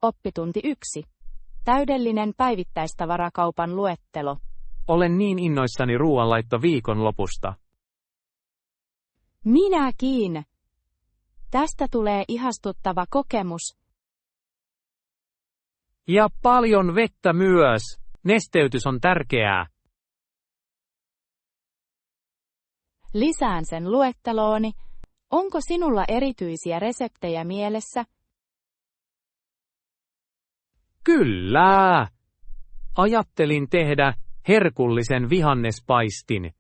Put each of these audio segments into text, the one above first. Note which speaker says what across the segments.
Speaker 1: Oppitunti 1. Täydellinen päivittäistavarakaupan luettelo.
Speaker 2: Olen niin innoissani ruoanlaitto viikonlopusta.
Speaker 1: Minäkin. Tästä tulee ihastuttava kokemus.
Speaker 2: Ja paljon vettä myös. Nesteytys on tärkeää.
Speaker 1: Lisään sen luettelooni. Onko sinulla erityisiä reseptejä mielessä?
Speaker 2: Kyllä. Ajattelin tehdä herkullisen vihannespaistin.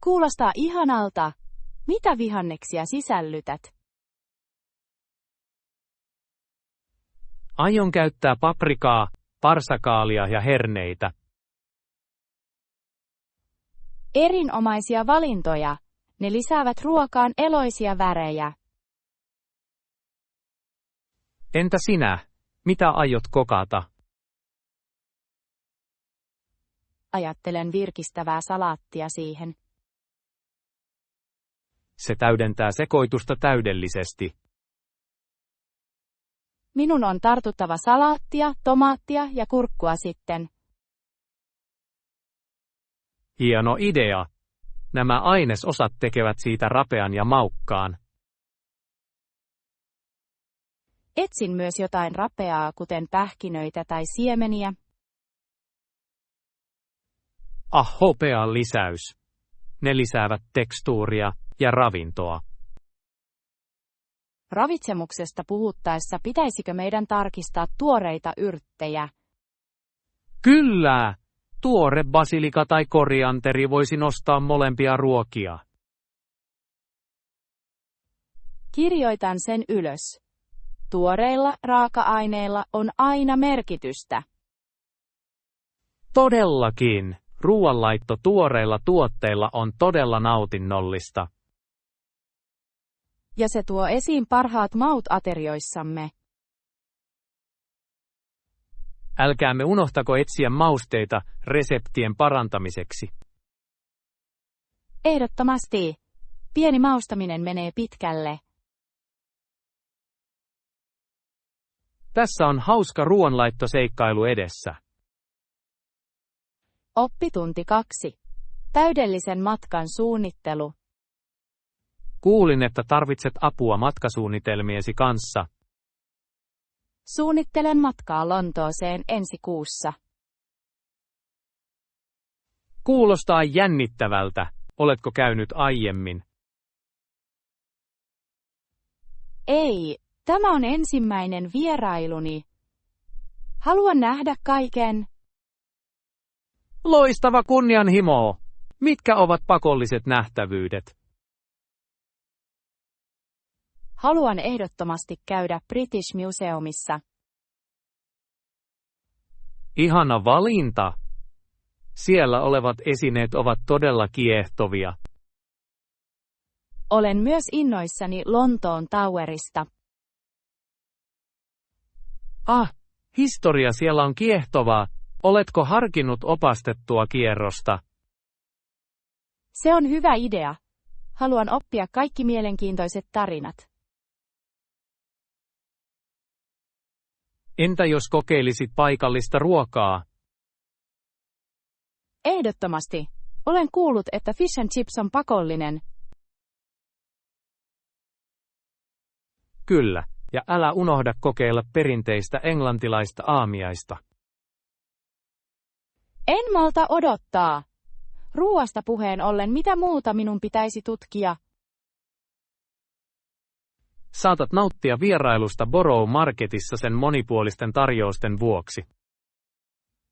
Speaker 1: Kuulostaa ihanalta. Mitä vihanneksia sisällytät?
Speaker 2: Aion käyttää paprikaa, parsakaalia ja herneitä.
Speaker 1: Erinomaisia valintoja. Ne lisäävät ruokaan eloisia värejä.
Speaker 2: Entä sinä? Mitä aiot kokata?
Speaker 1: Ajattelen virkistävää salaattia siihen.
Speaker 2: Se täydentää sekoitusta täydellisesti.
Speaker 1: Minun on tartuttava salaattia, tomaattia ja kurkkua sitten.
Speaker 2: Hieno idea. Nämä ainesosat tekevät siitä rapean ja maukkaan.
Speaker 1: Etsin myös jotain rapeaa, kuten pähkinöitä tai siemeniä.
Speaker 2: Hopean lisäys. Ne lisäävät tekstuuria ja ravintoa.
Speaker 1: Ravitsemuksesta puhuttaessa pitäisikö meidän tarkistaa tuoreita yrttejä?
Speaker 2: Kyllä! Tuore basilika tai korianteri voisi nostaa molempia ruokia.
Speaker 1: Kirjoitan sen ylös. Tuoreilla raaka-aineilla on aina merkitystä.
Speaker 2: Todellakin! Ruoanlaitto tuoreilla tuotteilla on todella nautinnollista.
Speaker 1: Ja se tuo esiin parhaat maut aterioissamme.
Speaker 2: Älkäämme unohtako etsiä mausteita reseptien parantamiseksi.
Speaker 1: Ehdottomasti. Pieni maustaminen menee pitkälle.
Speaker 2: Tässä on hauska ruoanlaittoseikkailu edessä.
Speaker 1: Oppitunti 2. Täydellisen matkan suunnittelu.
Speaker 2: Kuulin, että tarvitset apua matkasuunnitelmiesi kanssa.
Speaker 1: Suunnittelen matkaa Lontooseen ensi kuussa.
Speaker 2: Kuulostaa jännittävältä. Oletko käynyt aiemmin?
Speaker 1: Ei, tämä on ensimmäinen vierailuni. Haluan nähdä kaiken.
Speaker 2: Loistava kunnianhimo! Mitkä ovat pakolliset nähtävyydet?
Speaker 1: Haluan ehdottomasti käydä British Museumissa.
Speaker 2: Ihana valinta! Siellä olevat esineet ovat todella kiehtovia.
Speaker 1: Olen myös innoissani Lontoon Towerista.
Speaker 2: Historia siellä on kiehtovaa. Oletko harkinnut opastettua kierrosta?
Speaker 1: Se on hyvä idea. Haluan oppia kaikki mielenkiintoiset tarinat.
Speaker 2: Entä jos kokeilisit paikallista ruokaa?
Speaker 1: Ehdottomasti. Olen kuullut, että fish and chips on pakollinen.
Speaker 2: Kyllä, ja älä unohda kokeilla perinteistä englantilaista aamiaista.
Speaker 1: En malta odottaa. Ruuasta puheen ollen, mitä muuta minun pitäisi tutkia?
Speaker 2: Saatat nauttia vierailusta Borough Marketissa sen monipuolisten tarjousten vuoksi.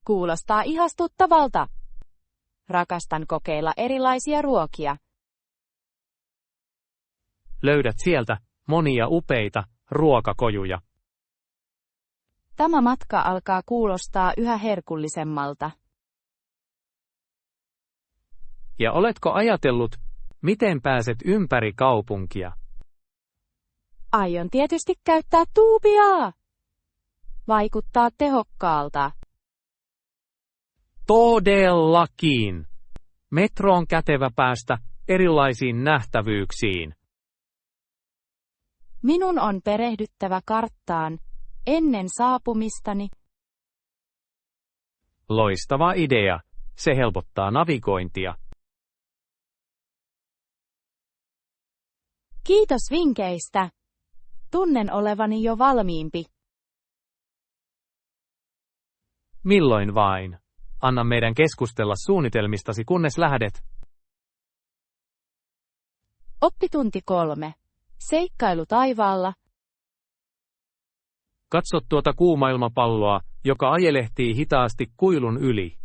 Speaker 1: Kuulostaa ihastuttavalta. Rakastan kokeilla erilaisia ruokia.
Speaker 2: Löydät sieltä monia upeita ruokakojuja.
Speaker 1: Tämä matka alkaa kuulostaa yhä herkullisemmalta.
Speaker 2: Ja oletko ajatellut, miten pääset ympäri kaupunkia?
Speaker 1: Aion tietysti käyttää tuubiaa. Vaikuttaa tehokkaalta.
Speaker 2: Todellakin! Metro on kätevä päästä erilaisiin nähtävyyksiin.
Speaker 1: Minun on perehdyttävä karttaan ennen saapumistani.
Speaker 2: Loistava idea. Se helpottaa navigointia.
Speaker 1: Kiitos vinkkeistä. Tunnen olevani jo valmiimpi.
Speaker 2: Milloin vain? Anna meidän keskustella suunnitelmistasi, kunnes lähdet.
Speaker 1: Oppitunti 3. Seikkailu taivaalla.
Speaker 2: Katso tuota kuumailmapalloa, joka ajelehtii hitaasti kuilun yli.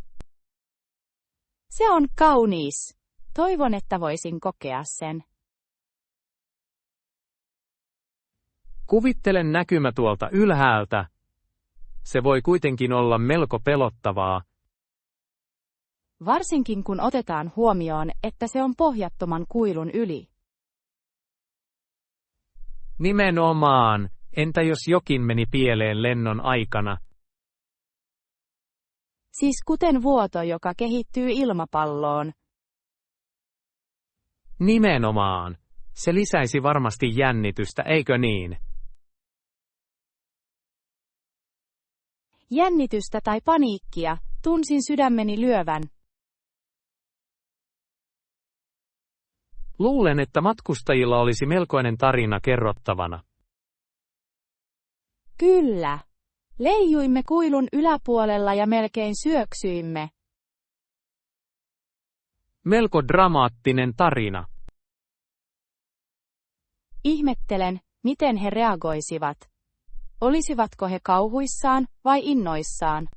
Speaker 1: Se on kaunis. Toivon, että voisin kokea sen.
Speaker 2: Kuvittele näkymä tuolta ylhäältä. Se voi kuitenkin olla melko pelottavaa.
Speaker 1: Varsinkin kun otetaan huomioon, että se on pohjattoman kuilun yli.
Speaker 2: Nimenomaan. Entä jos jokin meni pieleen lennon aikana?
Speaker 1: Siis kuten vuoto, joka kehittyy ilmapalloon.
Speaker 2: Nimenomaan. Se lisäisi varmasti jännitystä, eikö niin?
Speaker 1: Jännitystä tai paniikkia, tunsin sydämeni lyövän.
Speaker 2: Luulen, että matkustajilla olisi melkoinen tarina kerrottavana.
Speaker 1: Kyllä. Leijuimme kuilun yläpuolella ja melkein syöksyimme.
Speaker 2: Melko dramaattinen tarina.
Speaker 1: Ihmettelen, miten he reagoisivat. Olisivatko he kauhuissaan vai innoissaan?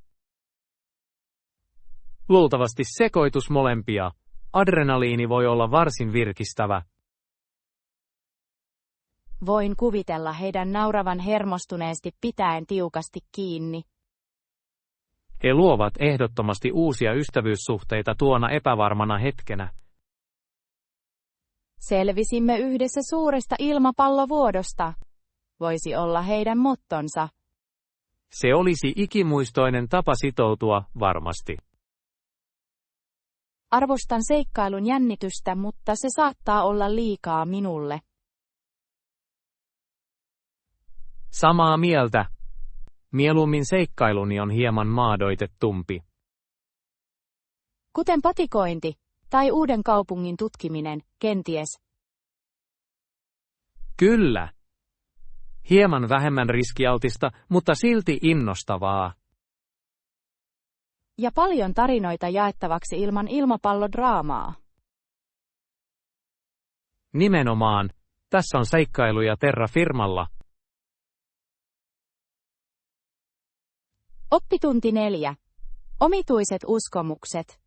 Speaker 2: Luultavasti sekoitus molempia. Adrenaliini voi olla varsin virkistävä.
Speaker 1: Voin kuvitella heidän nauravan hermostuneesti pitäen tiukasti kiinni.
Speaker 2: He luovat ehdottomasti uusia ystävyyssuhteita tuona epävarmana hetkenä.
Speaker 1: Selvisimme yhdessä suuresta ilmapallovuodosta. Voisi olla heidän mottonsa.
Speaker 2: Se olisi ikimuistoinen tapa sitoutua, varmasti.
Speaker 1: Arvostan seikkailun jännitystä, mutta se saattaa olla liikaa minulle.
Speaker 2: Samaa mieltä. Mieluummin seikkailuni on hieman maadoitettumpi.
Speaker 1: Kuten patikointi tai uuden kaupungin tutkiminen, kenties.
Speaker 2: Kyllä. Hieman vähemmän riskialtista, mutta silti innostavaa.
Speaker 1: Ja paljon tarinoita jaettavaksi ilman ilmapallodraamaa.
Speaker 2: Nimenomaan. Tässä on seikkailuja Terra-firmalla.
Speaker 1: Oppitunti 4. Omituiset uskomukset.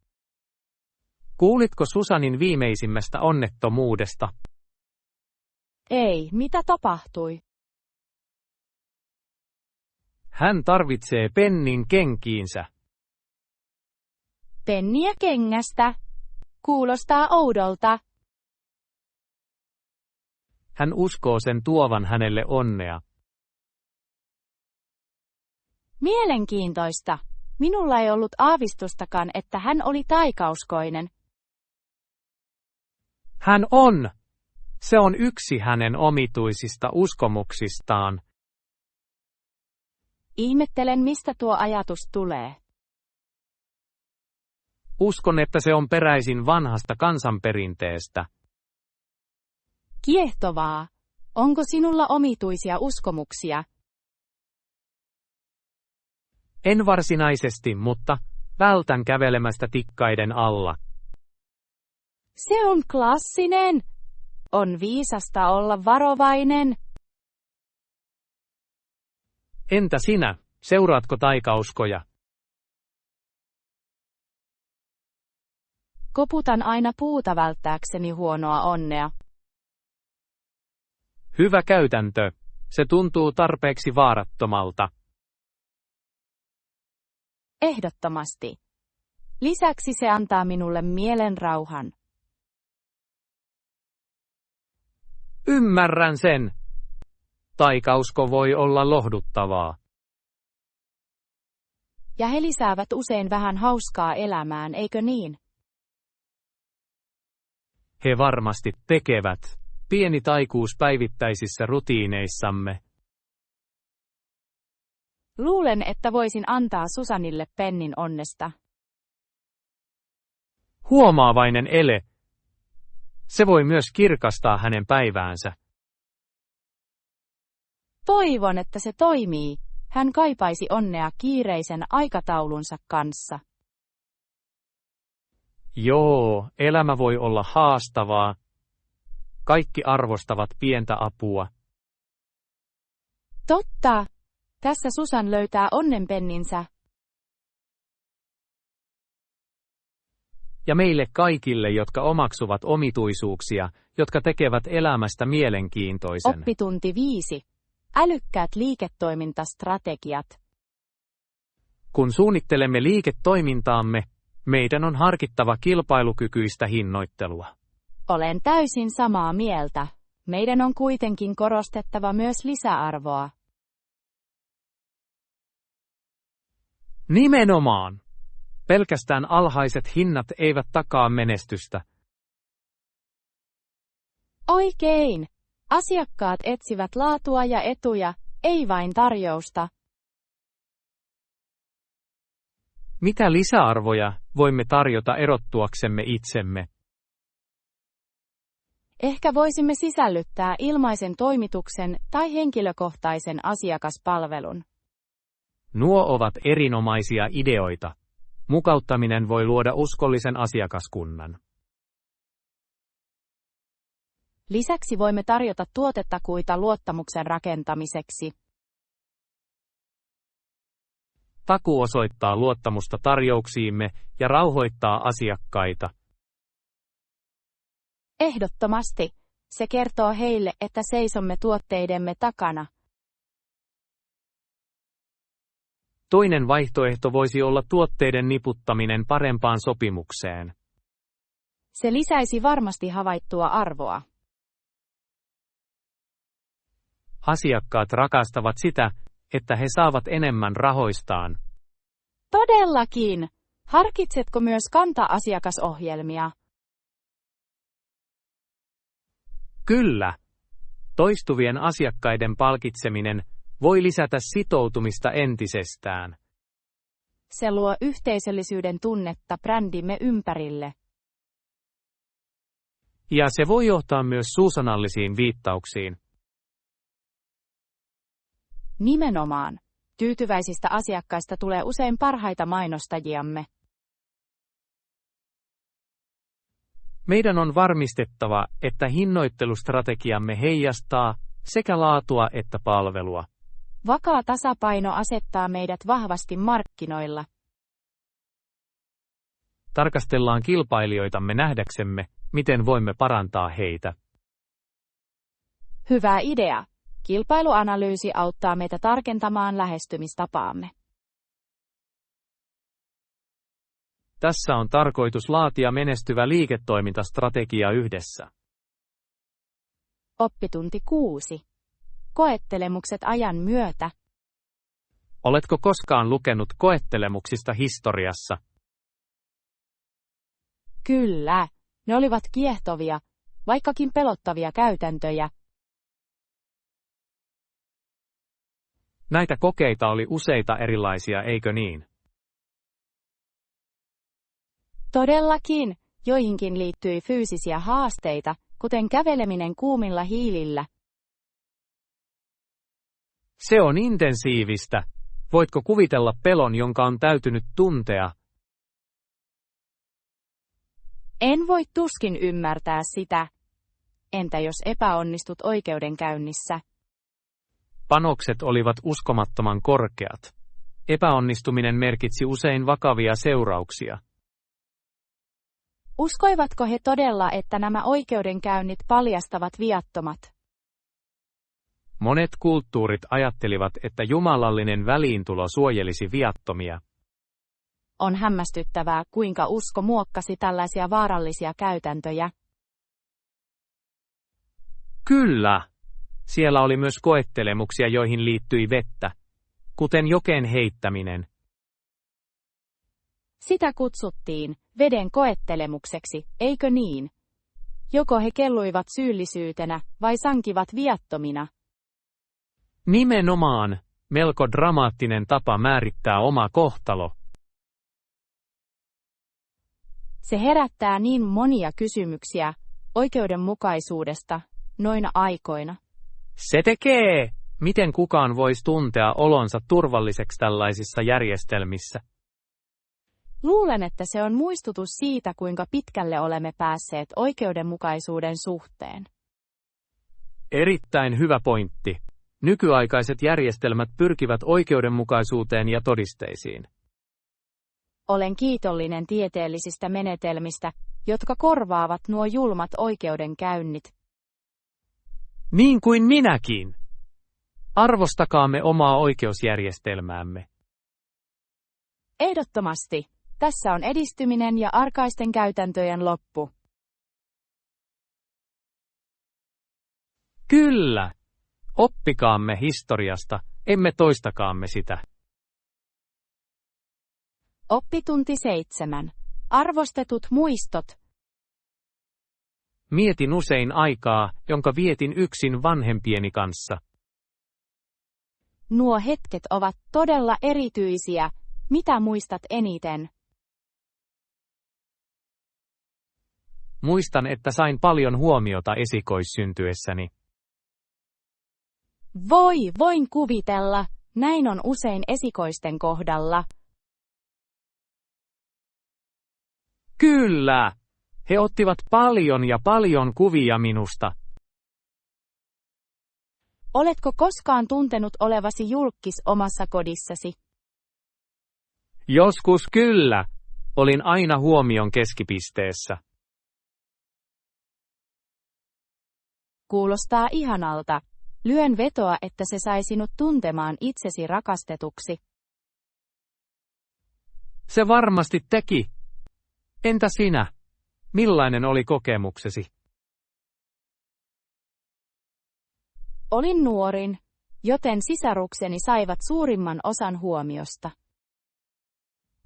Speaker 2: Kuulitko Susanin viimeisimmästä onnettomuudesta?
Speaker 1: Ei, mitä tapahtui?
Speaker 2: Hän tarvitsee pennin kenkiinsä.
Speaker 1: Penniä kengästä. Kuulostaa oudolta.
Speaker 2: Hän uskoo sen tuovan hänelle onnea.
Speaker 1: Mielenkiintoista. Minulla ei ollut aavistustakaan, että hän oli taikauskoinen.
Speaker 2: Hän on! Se on yksi hänen omituisista uskomuksistaan.
Speaker 1: Ihmettelen, mistä tuo ajatus tulee.
Speaker 2: Uskon, että se on peräisin vanhasta kansanperinteestä.
Speaker 1: Kiehtovaa. Onko sinulla omituisia uskomuksia?
Speaker 2: En varsinaisesti, mutta vältän kävelemästä tikkaiden alla.
Speaker 1: Se on klassinen. On viisasta olla varovainen.
Speaker 2: Entä sinä, seuraatko taikauskoja?
Speaker 1: Koputan aina puuta välttääkseni huonoa onnea.
Speaker 2: Hyvä käytäntö. Se tuntuu tarpeeksi vaarattomalta.
Speaker 1: Ehdottomasti. Lisäksi se antaa minulle mielen rauhan.
Speaker 2: Ymmärrän sen. Taikausko voi olla lohduttavaa.
Speaker 1: Ja he lisäävät usein vähän hauskaa elämään, eikö niin?
Speaker 2: He varmasti tekevät. Pieni taikuus päivittäisissä rutiineissamme.
Speaker 1: Luulen, että voisin antaa Susanille pennin onnesta.
Speaker 2: Huomaavainen ele. Se voi myös kirkastaa hänen päiväänsä.
Speaker 1: Toivon, että se toimii. Hän kaipaisi onnea kiireisen aikataulunsa kanssa.
Speaker 2: Joo, elämä voi olla haastavaa. Kaikki arvostavat pientä apua.
Speaker 1: Totta. Tässä Susan löytää onnenpenninsä.
Speaker 2: Ja meille kaikille, jotka omaksuvat omituisuuksia, jotka tekevät elämästä mielenkiintoisen.
Speaker 1: Oppitunti 5. Älykkäät liiketoimintastrategiat.
Speaker 2: Kun suunnittelemme liiketoimintaamme, meidän on harkittava kilpailukykyistä hinnoittelua.
Speaker 1: Olen täysin samaa mieltä. Meidän on kuitenkin korostettava myös lisäarvoa.
Speaker 2: Nimenomaan. Pelkästään alhaiset hinnat eivät takaa menestystä.
Speaker 1: Oikein. Asiakkaat etsivät laatua ja etuja, ei vain tarjousta.
Speaker 2: Mitä lisäarvoja voimme tarjota erottuaksemme itsemme?
Speaker 1: Ehkä voisimme sisällyttää ilmaisen toimituksen tai henkilökohtaisen asiakaspalvelun.
Speaker 2: Nuo ovat erinomaisia ideoita. Mukauttaminen voi luoda uskollisen asiakaskunnan.
Speaker 1: Lisäksi voimme tarjota tuotetakuita luottamuksen rakentamiseksi.
Speaker 2: Takuu osoittaa luottamusta tarjouksiimme ja rauhoittaa asiakkaita.
Speaker 1: Ehdottomasti. Se kertoo heille, että seisomme tuotteidemme takana.
Speaker 2: Toinen vaihtoehto voisi olla tuotteiden niputtaminen parempaan sopimukseen.
Speaker 1: Se lisäisi varmasti havaittua arvoa.
Speaker 2: Asiakkaat rakastavat sitä, että he saavat enemmän rahoistaan.
Speaker 1: Todellakin! Harkitsetko myös kanta-asiakasohjelmia?
Speaker 2: Kyllä. Toistuvien asiakkaiden palkitseminen voi lisätä sitoutumista entisestään.
Speaker 1: Se luo yhteisöllisyyden tunnetta brändimme ympärille.
Speaker 2: Ja se voi johtaa myös suusanallisiin viittauksiin.
Speaker 1: Nimenomaan. Tyytyväisistä asiakkaista tulee usein parhaita mainostajiamme.
Speaker 2: Meidän on varmistettava, että hinnoittelustrategiamme heijastaa sekä laatua että palvelua.
Speaker 1: Vakaa tasapaino asettaa meidät vahvasti markkinoilla.
Speaker 2: Tarkastellaan kilpailijoitamme nähdäksemme, miten voimme parantaa heitä.
Speaker 1: Hyvä idea. Kilpailuanalyysi auttaa meitä tarkentamaan lähestymistapaamme.
Speaker 2: Tässä on tarkoitus laatia menestyvä liiketoimintastrategia yhdessä.
Speaker 1: Oppitunti 6. Koettelemukset ajan myötä.
Speaker 2: Oletko koskaan lukenut koettelemuksista historiassa?
Speaker 1: Kyllä, ne olivat kiehtovia, vaikkakin pelottavia käytäntöjä.
Speaker 2: Näitä kokeita oli useita erilaisia, eikö niin?
Speaker 1: Todellakin, joihinkin liittyi fyysisiä haasteita, kuten käveleminen kuumilla hiilillä.
Speaker 2: Se on intensiivistä. Voitko kuvitella pelon, jonka on täytynyt tuntea?
Speaker 1: En voi tuskin ymmärtää sitä. Entä jos epäonnistut oikeudenkäynnissä?
Speaker 2: Panokset olivat uskomattoman korkeat. Epäonnistuminen merkitsi usein vakavia seurauksia.
Speaker 1: Uskoivatko he todella, että nämä oikeudenkäynnit paljastavat viattomat?
Speaker 2: Monet kulttuurit ajattelivat, että jumalallinen väliintulo suojelisi viattomia.
Speaker 1: On hämmästyttävää, kuinka usko muokkasi tällaisia vaarallisia käytäntöjä.
Speaker 2: Kyllä. Siellä oli myös koettelemuksia, joihin liittyi vettä, kuten jokeen heittäminen.
Speaker 1: Sitä kutsuttiin veden koettelemukseksi, eikö niin? Joko he kelluivat syyllisyytenä vai sankivat viattomina?
Speaker 2: Nimenomaan. Melko dramaattinen tapa määrittää oma kohtalo.
Speaker 1: Se herättää niin monia kysymyksiä oikeudenmukaisuudesta noina aikoina.
Speaker 2: Se tekee! Miten kukaan voisi tuntea olonsa turvalliseksi tällaisissa järjestelmissä?
Speaker 1: Luulen, että se on muistutus siitä, kuinka pitkälle olemme päässeet oikeudenmukaisuuden suhteen.
Speaker 2: Erittäin hyvä pointti. Nykyaikaiset järjestelmät pyrkivät oikeudenmukaisuuteen ja todisteisiin.
Speaker 1: Olen kiitollinen tieteellisistä menetelmistä, jotka korvaavat nuo julmat oikeudenkäynnit.
Speaker 2: Niin kuin minäkin. Arvostakaamme omaa oikeusjärjestelmäämme.
Speaker 1: Ehdottomasti. Tässä on edistyminen ja arkaisten käytäntöjen loppu.
Speaker 2: Kyllä. Oppikaamme historiasta, emme toistakaamme sitä.
Speaker 1: Oppitunti 7. Arvostetut muistot.
Speaker 2: Mietin usein aikaa, jonka vietin yksin vanhempieni kanssa.
Speaker 1: Nuo hetket ovat todella erityisiä. Mitä muistat eniten?
Speaker 2: Muistan, että sain paljon huomiota esikoissyntyessäni.
Speaker 1: Voin kuvitella. Näin on usein esikoisten kohdalla.
Speaker 2: Kyllä! He ottivat paljon kuvia minusta.
Speaker 1: Oletko koskaan tuntenut olevasi julkkis omassa kodissasi?
Speaker 2: Joskus kyllä. Olin aina huomion keskipisteessä.
Speaker 1: Kuulostaa ihanalta. Lyön vetoa, että se sai sinut tuntemaan itsesi rakastetuksi.
Speaker 2: Se varmasti teki. Entä sinä? Millainen oli kokemuksesi?
Speaker 1: Olin nuorin, joten sisarukseni saivat suurimman osan huomiosta.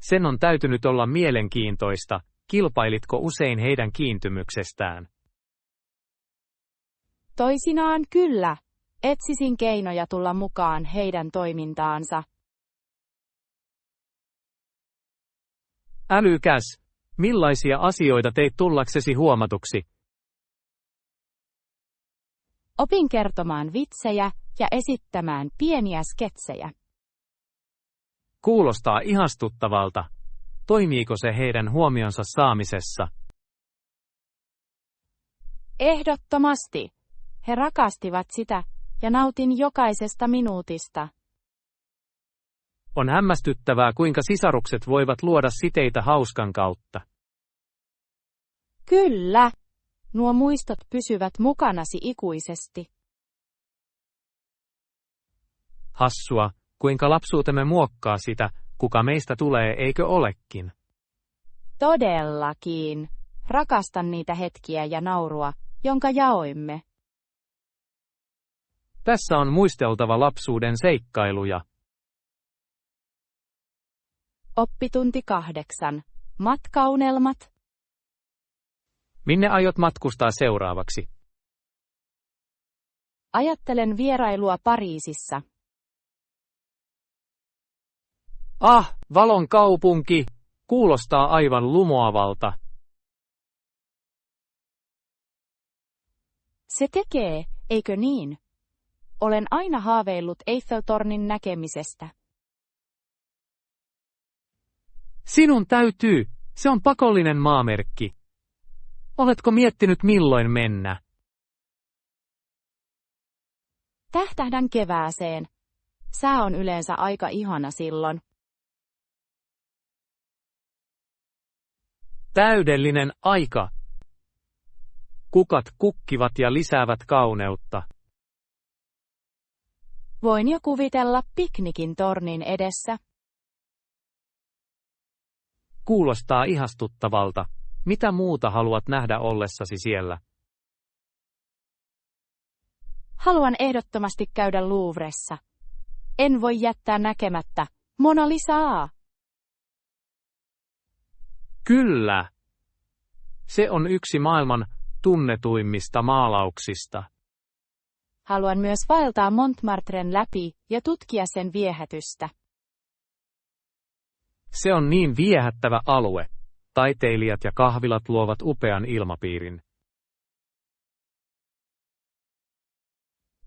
Speaker 2: Sen on täytynyt olla mielenkiintoista. Kilpailitko usein heidän kiintymyksestään?
Speaker 1: Toisinaan kyllä. Etsisin keinoja tulla mukaan heidän toimintaansa.
Speaker 2: Älykäs! Millaisia asioita teit tullaksesi huomatuksi?
Speaker 1: Opin kertomaan vitsejä ja esittämään pieniä sketsejä.
Speaker 2: Kuulostaa ihastuttavalta. Toimiiko se heidän huomionsa saamisessa?
Speaker 1: Ehdottomasti. He rakastivat sitä, ja nautin jokaisesta minuutista.
Speaker 2: On hämmästyttävää, kuinka sisarukset voivat luoda siteitä hauskan kautta.
Speaker 1: Kyllä. Nuo muistot pysyvät mukanasi ikuisesti.
Speaker 2: Hassua, kuinka lapsuutemme muokkaa sitä, kuka meistä tulee, eikö olekin?
Speaker 1: Todellakin. Rakastan niitä hetkiä ja naurua, jonka jaoimme.
Speaker 2: Tässä on muisteltava lapsuuden seikkailuja.
Speaker 1: Oppitunti 8. Matkaunelmat.
Speaker 2: Minne aiot matkustaa seuraavaksi?
Speaker 1: Ajattelen vierailua Pariisissa.
Speaker 2: Valon kaupunki! Kuulostaa aivan lumoavalta.
Speaker 1: Se tekee, eikö niin? Olen aina haaveillut Eiffeltornin näkemisestä.
Speaker 2: Sinun täytyy, se on pakollinen maamerkki. Oletko miettinyt milloin mennä?
Speaker 1: Tähtähdän kevääseen. Sää on yleensä aika ihana silloin.
Speaker 2: Täydellinen aika. Kukat kukkivat ja lisäävät kauneutta.
Speaker 1: Voin jo kuvitella piknikin tornin edessä.
Speaker 2: Kuulostaa ihastuttavalta. Mitä muuta haluat nähdä ollessasi siellä?
Speaker 1: Haluan ehdottomasti käydä Louvressa. En voi jättää näkemättä Mona Lisaa.
Speaker 2: Kyllä. Se on yksi maailman tunnetuimmista maalauksista.
Speaker 1: Haluan myös vaeltaa Montmartren läpi ja tutkia sen viehätystä.
Speaker 2: Se on niin viehättävä alue. Taiteilijat ja kahvilat luovat upean ilmapiirin.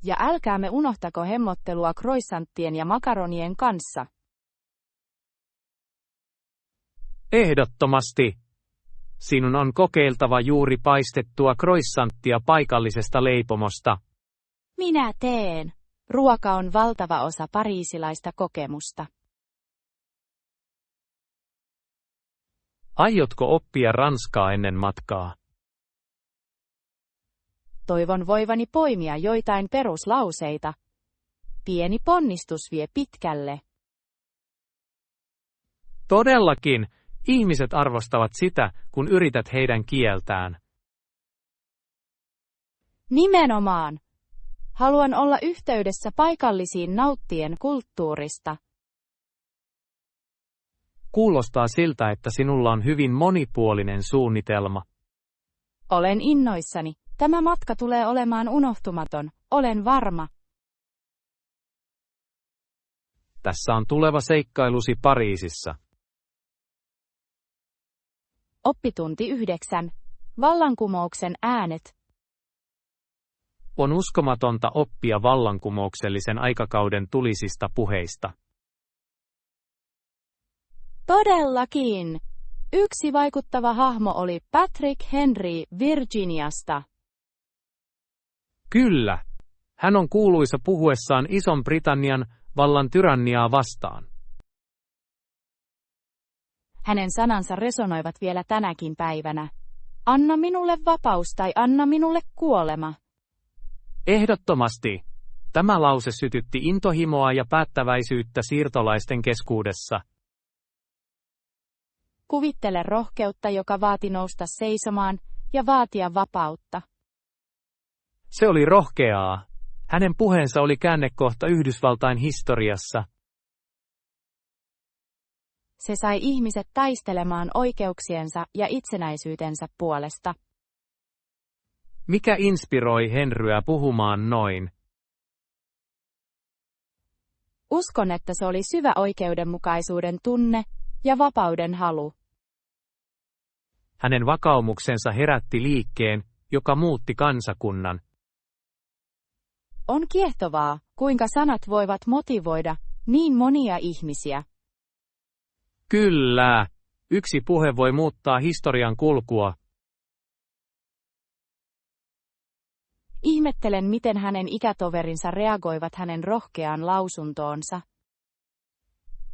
Speaker 1: Ja älkäämme unohtako hemmottelua croissanttien ja makaronien kanssa.
Speaker 2: Ehdottomasti. Sinun on kokeiltava juuri paistettua croissanttia paikallisesta leipomosta.
Speaker 1: Minä teen. Ruoka on valtava osa pariisilaista kokemusta.
Speaker 2: Aiotko oppia ranskaa ennen matkaa?
Speaker 1: Toivon voivani poimia joitain peruslauseita. Pieni ponnistus vie pitkälle.
Speaker 2: Todellakin, ihmiset arvostavat sitä, kun yrität heidän kieltään.
Speaker 1: Nimenomaan. Haluan olla yhteydessä paikallisiin nauttien kulttuurista.
Speaker 2: Kuulostaa siltä, että sinulla on hyvin monipuolinen suunnitelma.
Speaker 1: Olen innoissani. Tämä matka tulee olemaan unohtumaton, olen varma.
Speaker 2: Tässä on tuleva seikkailusi Pariisissa.
Speaker 1: Oppitunti 9. Vallankumouksen äänet.
Speaker 2: On uskomatonta oppia vallankumouksellisen aikakauden tulisista puheista.
Speaker 1: Todellakin. Yksi vaikuttava hahmo oli Patrick Henry Virginiasta.
Speaker 2: Kyllä. Hän on kuuluisa puhuessaan Ison-Britannian vallan tyranniaa vastaan.
Speaker 1: Hänen sanansa resonoivat vielä tänäkin päivänä. Anna minulle vapaus tai anna minulle kuolema.
Speaker 2: Ehdottomasti. Tämä lause sytytti intohimoa ja päättäväisyyttä siirtolaisten keskuudessa.
Speaker 1: Kuvittele rohkeutta, joka vaati nousta seisomaan ja vaatia vapautta.
Speaker 2: Se oli rohkeaa. Hänen puheensa oli käännekohta Yhdysvaltain historiassa.
Speaker 1: Se sai ihmiset taistelemaan oikeuksiensa ja itsenäisyytensä puolesta.
Speaker 2: Mikä inspiroi Henryä puhumaan noin?
Speaker 1: Uskon, että se oli syvä oikeudenmukaisuuden tunne ja vapauden halu.
Speaker 2: Hänen vakaumuksensa herätti liikkeen, joka muutti kansakunnan.
Speaker 1: On kiehtovaa, kuinka sanat voivat motivoida niin monia ihmisiä.
Speaker 2: Kyllä, yksi puhe voi muuttaa historian kulkua.
Speaker 1: Ihmettelen, miten hänen ikätoverinsa reagoivat hänen rohkeaan lausuntoonsa.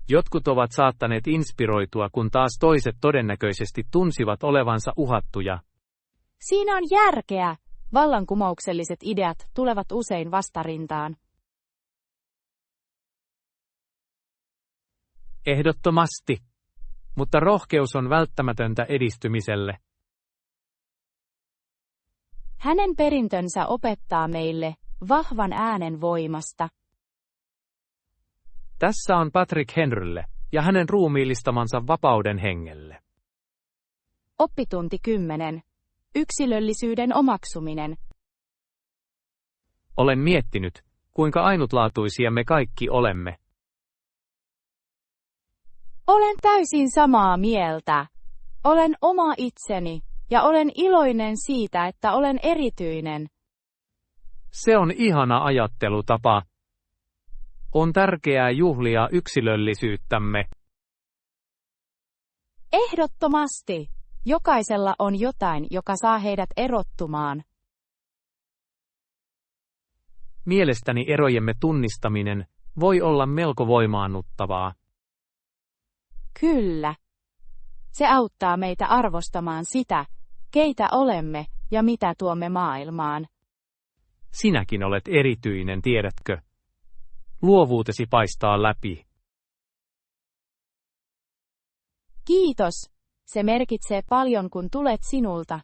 Speaker 2: Jotkut ovat saattaneet inspiroitua, kun taas toiset todennäköisesti tunsivat olevansa uhattuja.
Speaker 1: Siinä on järkeä. Vallankumoukselliset ideat tulevat usein vastarintaan.
Speaker 2: Ehdottomasti. Mutta rohkeus on välttämätöntä edistymiselle.
Speaker 1: Hänen perintönsä opettaa meille vahvan äänen voimasta.
Speaker 2: Tässä on Patrick Henrylle ja hänen ruumiillistamansa vapauden hengelle.
Speaker 1: Oppitunti 10. Yksilöllisyyden omaksuminen.
Speaker 2: Olen miettinyt, kuinka ainutlaatuisia me kaikki olemme.
Speaker 1: Olen täysin samaa mieltä. Olen oma itseni, ja olen iloinen siitä, että olen erityinen.
Speaker 2: Se on ihana ajattelutapa. On tärkeää juhlia yksilöllisyyttämme.
Speaker 1: Ehdottomasti. Jokaisella on jotain, joka saa heidät erottumaan.
Speaker 2: Mielestäni erojemme tunnistaminen voi olla melko voimaannuttavaa.
Speaker 1: Kyllä. Se auttaa meitä arvostamaan sitä, keitä olemme ja mitä tuomme maailmaan.
Speaker 2: Sinäkin olet erityinen, tiedätkö? Luovuutesi paistaa läpi.
Speaker 1: Kiitos. Se merkitsee paljon, kun tulet sinulta.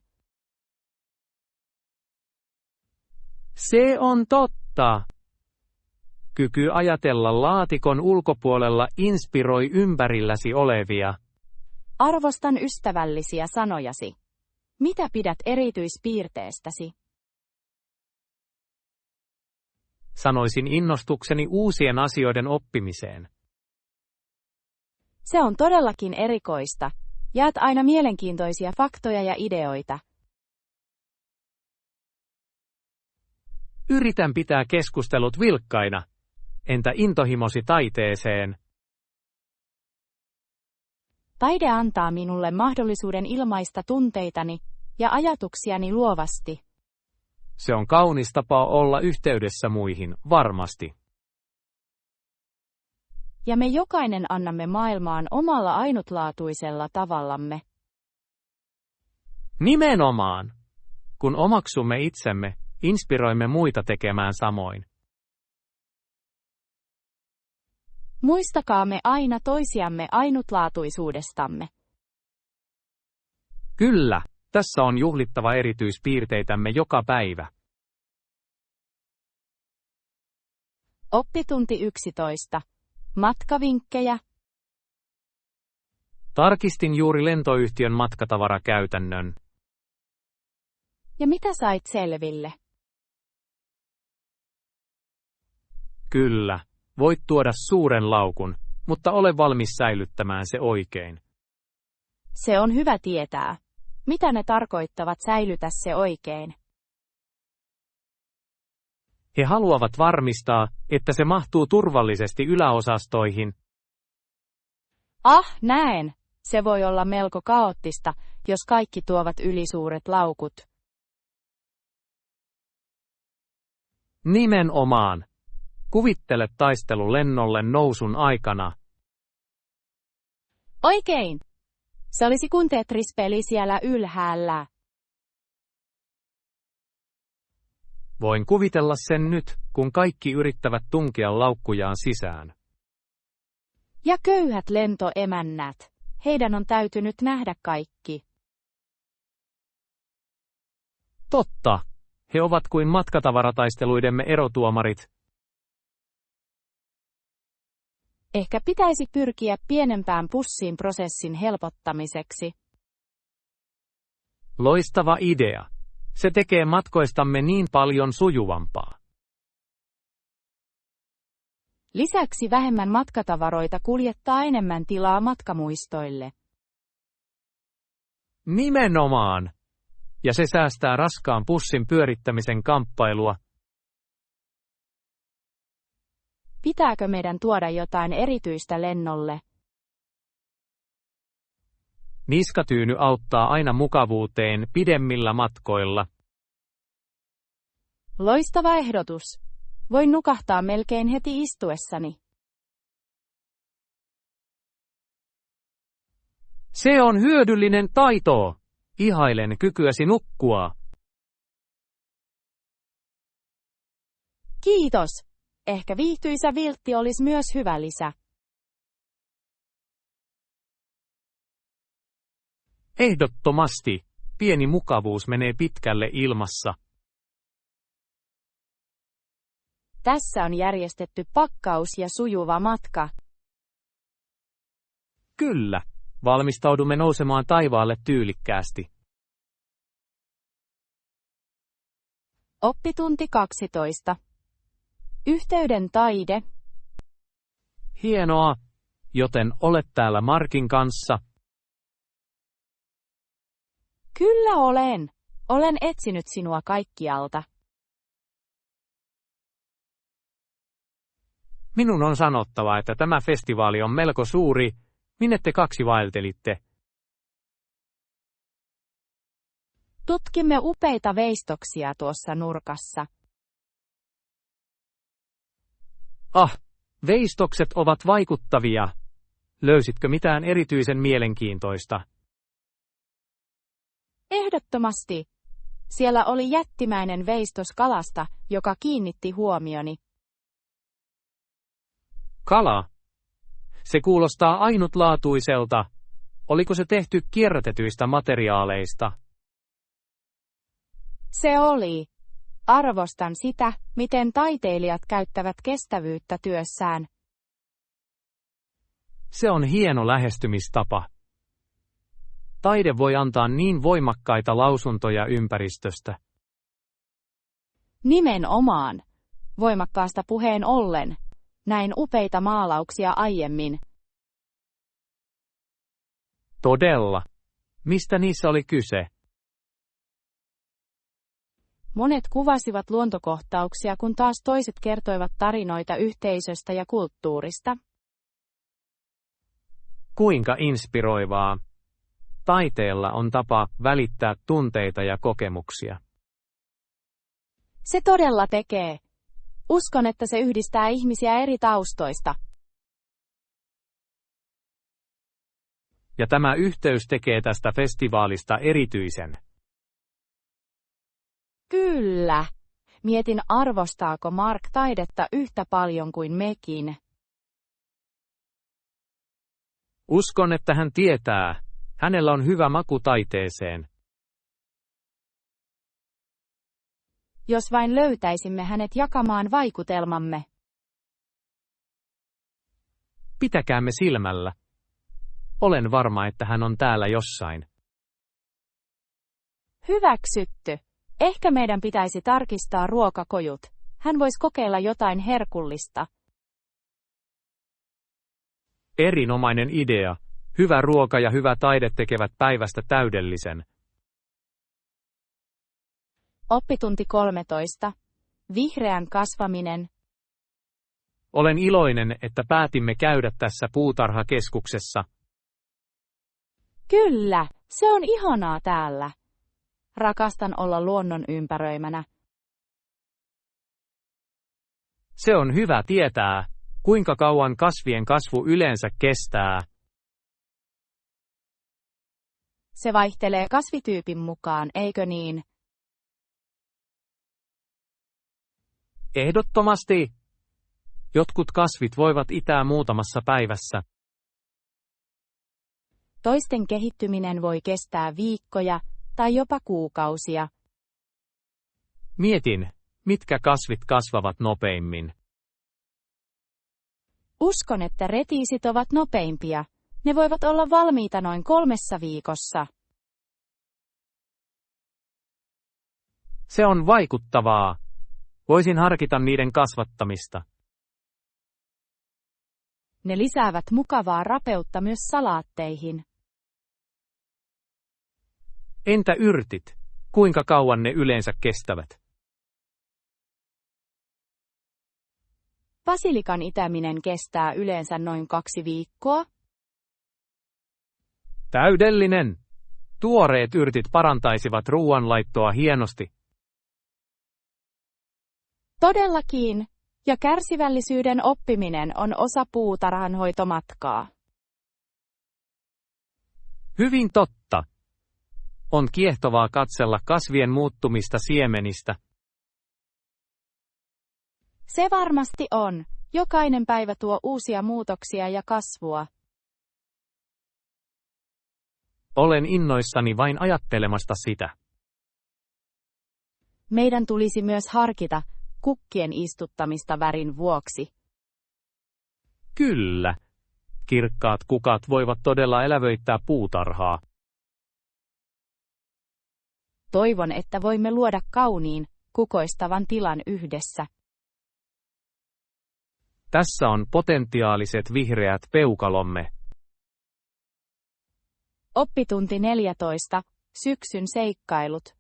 Speaker 2: Se on totta. Kyky ajatella laatikon ulkopuolella inspiroi ympärilläsi olevia.
Speaker 1: Arvostan ystävällisiä sanojasi. Mitä pidät erityispiirteestäsi?
Speaker 2: sanoisin innostukseni uusien asioiden oppimiseen.
Speaker 1: Se on todellakin erikoista. Jaat aina mielenkiintoisia faktoja ja ideoita.
Speaker 2: Yritän pitää keskustelut vilkkaina. Entä intohimosi taiteeseen?
Speaker 1: Taide antaa minulle mahdollisuuden ilmaista tunteitani ja ajatuksiani luovasti.
Speaker 2: Se on kaunis tapa olla yhteydessä muihin, varmasti.
Speaker 1: Ja me jokainen annamme maailmaan omalla ainutlaatuisella tavallamme.
Speaker 2: Nimenomaan! Kun omaksumme itsemme, inspiroimme muita tekemään samoin.
Speaker 1: Muistakaamme aina toisiamme ainutlaatuisuudestamme.
Speaker 2: Kyllä, tässä on juhlittava erityispiirteitämme joka päivä.
Speaker 1: Oppitunti 11. Matkavinkkejä.
Speaker 2: Tarkistin juuri lentoyhtiön matkatavarakäytännön.
Speaker 1: Ja mitä sait selville?
Speaker 2: Kyllä, voit tuoda suuren laukun, mutta ole valmis säilyttämään se oikein.
Speaker 1: Se on hyvä tietää. Mitä ne tarkoittavat säilytä se oikein?
Speaker 2: He haluavat varmistaa, että se mahtuu turvallisesti yläosastoihin.
Speaker 1: Näen. Se voi olla melko kaoottista, jos kaikki tuovat ylisuuret laukut.
Speaker 2: Nimenomaan. Kuvittele taistelu lennolle nousun aikana.
Speaker 1: Oikein. Se olisi kuin Tetris-peli siellä ylhäällä.
Speaker 2: Voin kuvitella sen nyt, kun kaikki yrittävät tunkea laukkujaan sisään.
Speaker 1: Ja köyhät lentoemännät. Heidän on täytynyt nähdä kaikki.
Speaker 2: Totta. He ovat kuin matkatavarataisteluidemme erotuomarit.
Speaker 1: Ehkä pitäisi pyrkiä pienempään pussiin prosessin helpottamiseksi.
Speaker 2: Loistava idea. Se tekee matkoistamme niin paljon sujuvampaa.
Speaker 1: Lisäksi vähemmän matkatavaroita kuljettaa enemmän tilaa matkamuistoille.
Speaker 2: Nimenomaan. Ja se säästää raskaan pussin pyörittämisen kamppailua.
Speaker 1: Pitääkö meidän tuoda jotain erityistä lennolle?
Speaker 2: Niskatyyny auttaa aina mukavuuteen pidemmillä matkoilla.
Speaker 1: Loistava ehdotus. Voin nukahtaa melkein heti istuessani.
Speaker 2: Se on hyödyllinen taito. Ihailen kykyäsi nukkua.
Speaker 1: Kiitos. Ehkä viihtyisä viltti olisi myös hyvä lisä.
Speaker 2: Ehdottomasti. Pieni mukavuus menee pitkälle ilmassa.
Speaker 1: Tässä on järjestetty pakkaus ja sujuva matka.
Speaker 2: Kyllä. Valmistaudumme nousemaan taivaalle tyylikkäästi.
Speaker 1: Oppitunti 12. Yhteyden taide.
Speaker 2: Hienoa, joten olet täällä Markin kanssa.
Speaker 1: Kyllä olen. Olen etsinyt sinua kaikkialta.
Speaker 2: Minun on sanottava, että tämä festivaali on melko suuri. Minne te kaksi vaeltelitte?
Speaker 1: Tutkimme upeita veistoksia tuossa nurkassa.
Speaker 2: Veistokset ovat vaikuttavia. Löysitkö mitään erityisen mielenkiintoista?
Speaker 1: Ehdottomasti. Siellä oli jättimäinen veistos kalasta, joka kiinnitti huomioni.
Speaker 2: Kala. Se kuulostaa ainutlaatuiselta. Oliko se tehty kierrätetyistä materiaaleista?
Speaker 1: Se oli. Arvostan sitä, miten taiteilijat käyttävät kestävyyttä työssään.
Speaker 2: Se on hieno lähestymistapa. Taide voi antaa niin voimakkaita lausuntoja ympäristöstä.
Speaker 1: Nimenomaan. Voimakkaasta puheen ollen. Näin upeita maalauksia aiemmin.
Speaker 2: Todella. Mistä niissä oli kyse?
Speaker 1: Monet kuvasivat luontokohtauksia, kun taas toiset kertoivat tarinoita yhteisöstä ja kulttuurista.
Speaker 2: Kuinka inspiroivaa. Taiteella on tapa välittää tunteita ja kokemuksia.
Speaker 1: Se todella tekee. Uskon, että se yhdistää ihmisiä eri taustoista.
Speaker 2: Ja tämä yhteys tekee tästä festivaalista erityisen.
Speaker 1: Kyllä. Mietin, arvostaako Mark taidetta yhtä paljon kuin mekin.
Speaker 2: Uskon, että hän tietää. Hänellä on hyvä maku taiteeseen.
Speaker 1: Jos vain löytäisimme hänet jakamaan vaikutelmamme.
Speaker 2: Pitäkäämme silmällä. Olen varma, että hän on täällä jossain.
Speaker 1: Hyväksytty. Ehkä meidän pitäisi tarkistaa ruokakojut. Hän voisi kokeilla jotain herkullista.
Speaker 2: Erinomainen idea. Hyvä ruoka ja hyvä taide tekevät päivästä täydellisen.
Speaker 1: Oppitunti 13. Vihreän kasvaminen.
Speaker 2: Olen iloinen, että päätimme käydä tässä puutarhakeskuksessa.
Speaker 1: Kyllä, se on ihanaa täällä. Rakastan olla luonnon ympäröimänä.
Speaker 2: Se on hyvä tietää, kuinka kauan kasvien kasvu yleensä kestää.
Speaker 1: Se vaihtelee kasvityypin mukaan, eikö niin?
Speaker 2: Ehdottomasti. Jotkut kasvit voivat itää muutamassa päivässä.
Speaker 1: Toisten kehittyminen voi kestää viikkoja tai jopa kuukausia.
Speaker 2: Mietin, mitkä kasvit kasvavat nopeimmin.
Speaker 1: Uskon, että retiisit ovat nopeimpia. Ne voivat olla valmiita noin 3 viikossa.
Speaker 2: Se on vaikuttavaa. Voisin harkita niiden kasvattamista.
Speaker 1: Ne lisäävät mukavaa rapeutta myös salaatteihin.
Speaker 2: Entä yrtit? Kuinka kauan ne yleensä kestävät?
Speaker 1: Basilikan itäminen kestää yleensä noin 2 viikkoa.
Speaker 2: Täydellinen! Tuoreet yrtit parantaisivat ruoanlaittoa hienosti.
Speaker 1: Todellakin, ja kärsivällisyyden oppiminen on osa puutarhanhoitomatkaa.
Speaker 2: Hyvin totta. On kiehtovaa katsella kasvien muuttumista siemenistä.
Speaker 1: Se varmasti on. Jokainen päivä tuo uusia muutoksia ja kasvua.
Speaker 2: Olen innoissani vain ajattelemasta sitä.
Speaker 1: Meidän tulisi myös harkita kukkien istuttamista värin vuoksi.
Speaker 2: Kyllä. Kirkkaat kukat voivat todella elävöittää puutarhaa.
Speaker 1: Toivon, että voimme luoda kauniin, kukoistavan tilan yhdessä.
Speaker 2: Tässä on potentiaaliset vihreät peukalomme.
Speaker 1: Oppitunti 14. Syksyn seikkailut.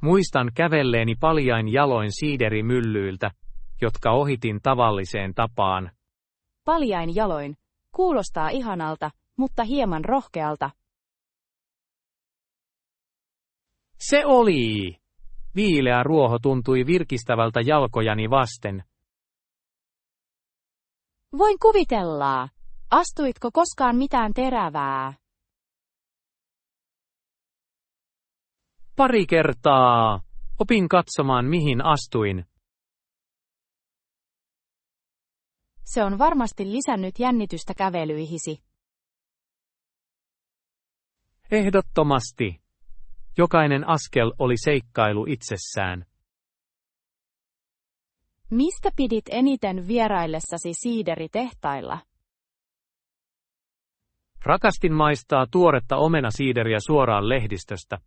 Speaker 2: Muistan kävelleeni paljain jaloin siiderimyllyiltä, jotka ohitin tavalliseen tapaan.
Speaker 1: Paljain jaloin. Kuulostaa ihanalta, mutta hieman rohkealta.
Speaker 2: Se oli! Viileä ruoho tuntui virkistävältä jalkojani vasten.
Speaker 1: Voin kuvitella. Astuitko koskaan mitään terävää?
Speaker 2: Pari kertaa. Opin katsomaan, mihin astuin.
Speaker 1: Se on varmasti lisännyt jännitystä kävelyihisi.
Speaker 2: Ehdottomasti. Jokainen askel oli seikkailu itsessään.
Speaker 1: Mistä pidit eniten vieraillessasi siideritehtailla?
Speaker 2: Rakastin maistaa tuoretta omenasiideriä suoraan lehdistöstä.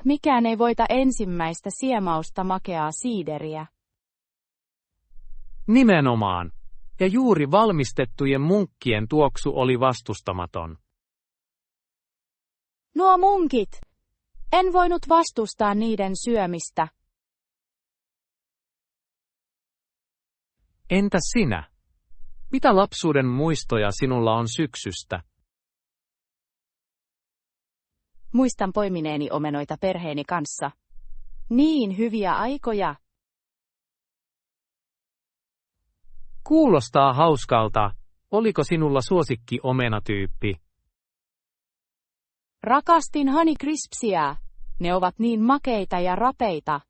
Speaker 1: Mikään ei voita ensimmäistä siemausta makeaa siideriä.
Speaker 2: Nimenomaan. Ja juuri valmistettujen munkkien tuoksu oli vastustamaton.
Speaker 1: Nuo munkit! En voinut vastustaa niiden syömistä.
Speaker 2: Entäs sinä? Mitä lapsuuden muistoja sinulla on syksystä?
Speaker 1: Muistan poimineeni omenoita perheeni kanssa. Niin hyviä aikoja.
Speaker 2: Kuulostaa hauskalta. Oliko sinulla suosikki omenatyyppi?
Speaker 1: Rakastin Honey Crispsia. Ne ovat niin makeita ja rapeita.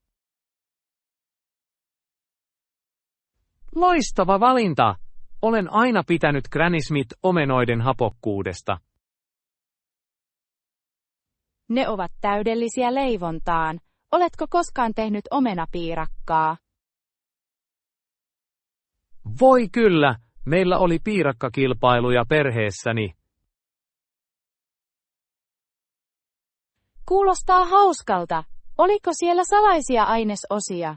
Speaker 2: Loistava valinta! Olen aina pitänyt Granny Smith-omenoiden hapokkuudesta.
Speaker 1: Ne ovat täydellisiä leivontaan. Oletko koskaan tehnyt omenapiirakkaa?
Speaker 2: Voi kyllä, meillä oli piirakkakilpailuja perheessäni.
Speaker 1: Kuulostaa hauskalta. Oliko siellä salaisia ainesosia?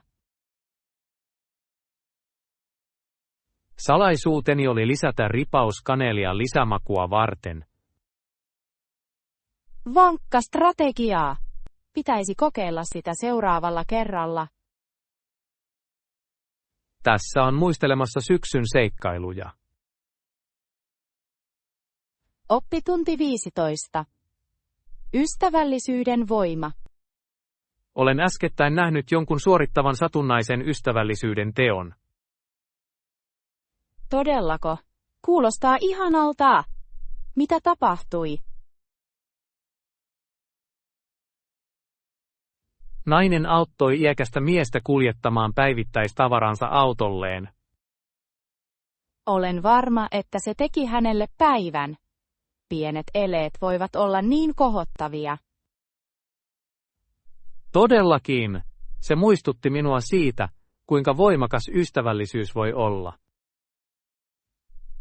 Speaker 2: Salaisuuteni oli lisätä ripaus kanelia lisämakua varten.
Speaker 1: Vankka strategiaa. Pitäisi kokeilla sitä seuraavalla kerralla.
Speaker 2: Tässä on muistelemassa syksyn seikkailuja.
Speaker 1: Oppitunti 15. Ystävällisyyden voima.
Speaker 2: Olen äskettäin nähnyt jonkun suorittavan satunnaisen ystävällisyyden teon.
Speaker 1: Todellako? Kuulostaa ihanalta. Mitä tapahtui?
Speaker 2: Nainen auttoi iäkästä miestä kuljettamaan päivittäistavaransa autolleen.
Speaker 1: Olen varma, että se teki hänelle päivän. Pienet eleet voivat olla niin kohottavia.
Speaker 2: Todellakin. Se muistutti minua siitä, kuinka voimakas ystävällisyys voi olla.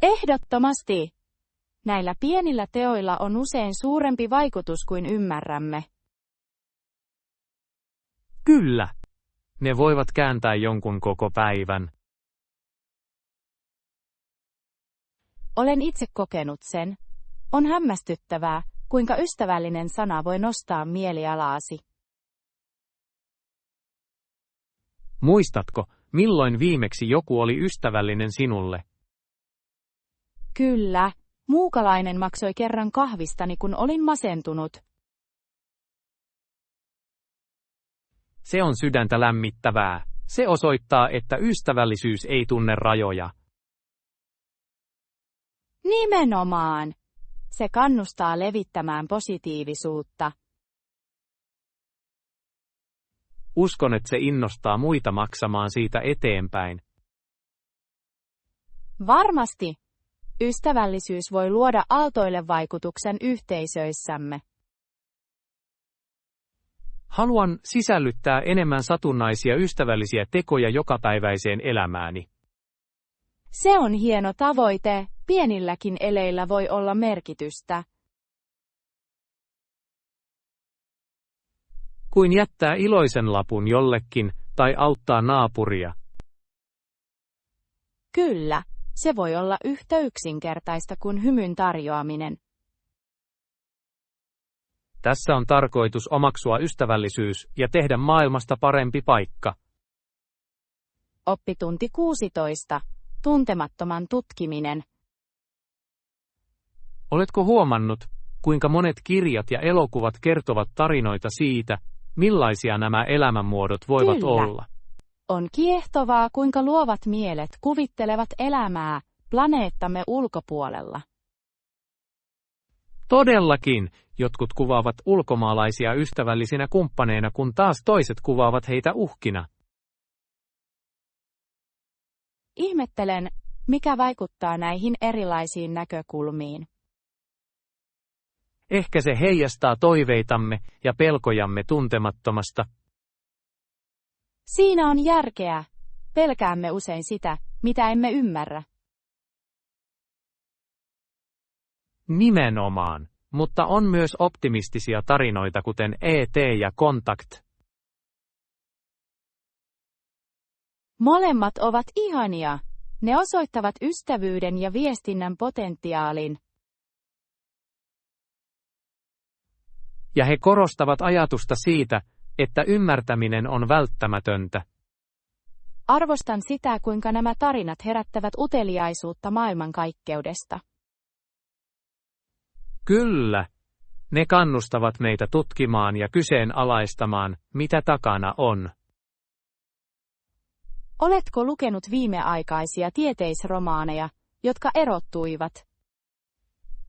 Speaker 1: Ehdottomasti. Näillä pienillä teoilla on usein suurempi vaikutus kuin ymmärrämme.
Speaker 2: Kyllä. Ne voivat kääntää jonkun koko päivän.
Speaker 1: Olen itse kokenut sen. On hämmästyttävää, kuinka ystävällinen sana voi nostaa mielialaasi.
Speaker 2: Muistatko, milloin viimeksi joku oli ystävällinen sinulle?
Speaker 1: Kyllä. Muukalainen maksoi kerran kahvistani, kun olin masentunut.
Speaker 2: Se on sydäntä lämmittävää. Se osoittaa, että ystävällisyys ei tunne rajoja.
Speaker 1: Nimenomaan. Se kannustaa levittämään positiivisuutta.
Speaker 2: Uskon, että se innostaa muita maksamaan siitä eteenpäin.
Speaker 1: Varmasti. Ystävällisyys voi luoda aaltoille vaikutuksen yhteisöissämme.
Speaker 2: Haluan sisällyttää enemmän satunnaisia ystävällisiä tekoja jokapäiväiseen elämääni.
Speaker 1: Se on hieno tavoite. Pienilläkin eleillä voi olla merkitystä.
Speaker 2: Kuin jättää iloisen lapun jollekin tai auttaa naapuria.
Speaker 1: Kyllä, se voi olla yhtä yksinkertaista kuin hymyn tarjoaminen.
Speaker 2: Tässä on tarkoitus omaksua ystävällisyys ja tehdä maailmasta parempi paikka.
Speaker 1: Oppitunti 16. Tuntemattoman tutkiminen.
Speaker 2: Oletko huomannut, kuinka monet kirjat ja elokuvat kertovat tarinoita siitä, millaisia nämä elämänmuodot voivat
Speaker 1: Kyllä.
Speaker 2: olla?
Speaker 1: On kiehtovaa, kuinka luovat mielet kuvittelevat elämää planeettamme ulkopuolella.
Speaker 2: Todellakin, jotkut kuvaavat ulkomaalaisia ystävällisinä kumppaneina, kun taas toiset kuvaavat heitä uhkina.
Speaker 1: Ihmettelen, mikä vaikuttaa näihin erilaisiin näkökulmiin.
Speaker 2: Ehkä se heijastaa toiveitamme ja pelkojamme tuntemattomasta.
Speaker 1: Siinä on järkeä. Pelkäämme usein sitä, mitä emme ymmärrä.
Speaker 2: Nimenomaan. mutta on myös optimistisia tarinoita kuten E.T. ja Contact.
Speaker 1: Molemmat ovat ihania. Ne osoittavat ystävyyden ja viestinnän potentiaalin.
Speaker 2: Ja he korostavat ajatusta siitä, että ymmärtäminen on välttämätöntä.
Speaker 1: Arvostan sitä, kuinka nämä tarinat herättävät uteliaisuutta maailmankaikkeudesta.
Speaker 2: Kyllä. Ne kannustavat meitä tutkimaan ja kyseenalaistamaan, mitä takana on.
Speaker 1: Oletko lukenut viimeaikaisia tieteisromaaneja, jotka erottuivat?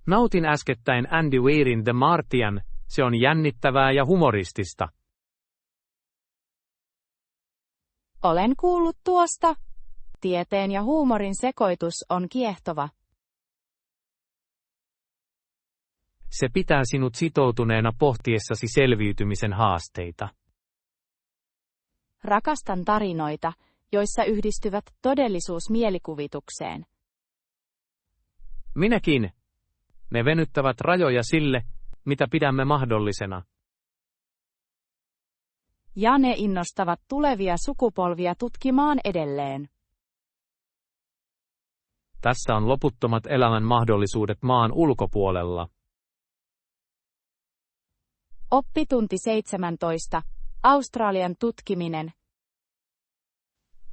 Speaker 2: Nautin äskettäin Andy Weirin The Martian, se on jännittävää ja humoristista.
Speaker 1: Olen kuullut tuosta. Tieteen ja huumorin sekoitus on kiehtova.
Speaker 2: Se pitää sinut sitoutuneena pohtiessasi selviytymisen haasteita.
Speaker 1: Rakastan tarinoita, joissa yhdistyvät todellisuus mielikuvitukseen.
Speaker 2: Minäkin. Ne venyttävät rajoja sille, mitä pidämme mahdollisena.
Speaker 1: Ja ne innostavat tulevia sukupolvia tutkimaan edelleen.
Speaker 2: Tässä on loputtomat elämän mahdollisuudet maan ulkopuolella.
Speaker 1: Oppitunti 17. Australian tutkiminen.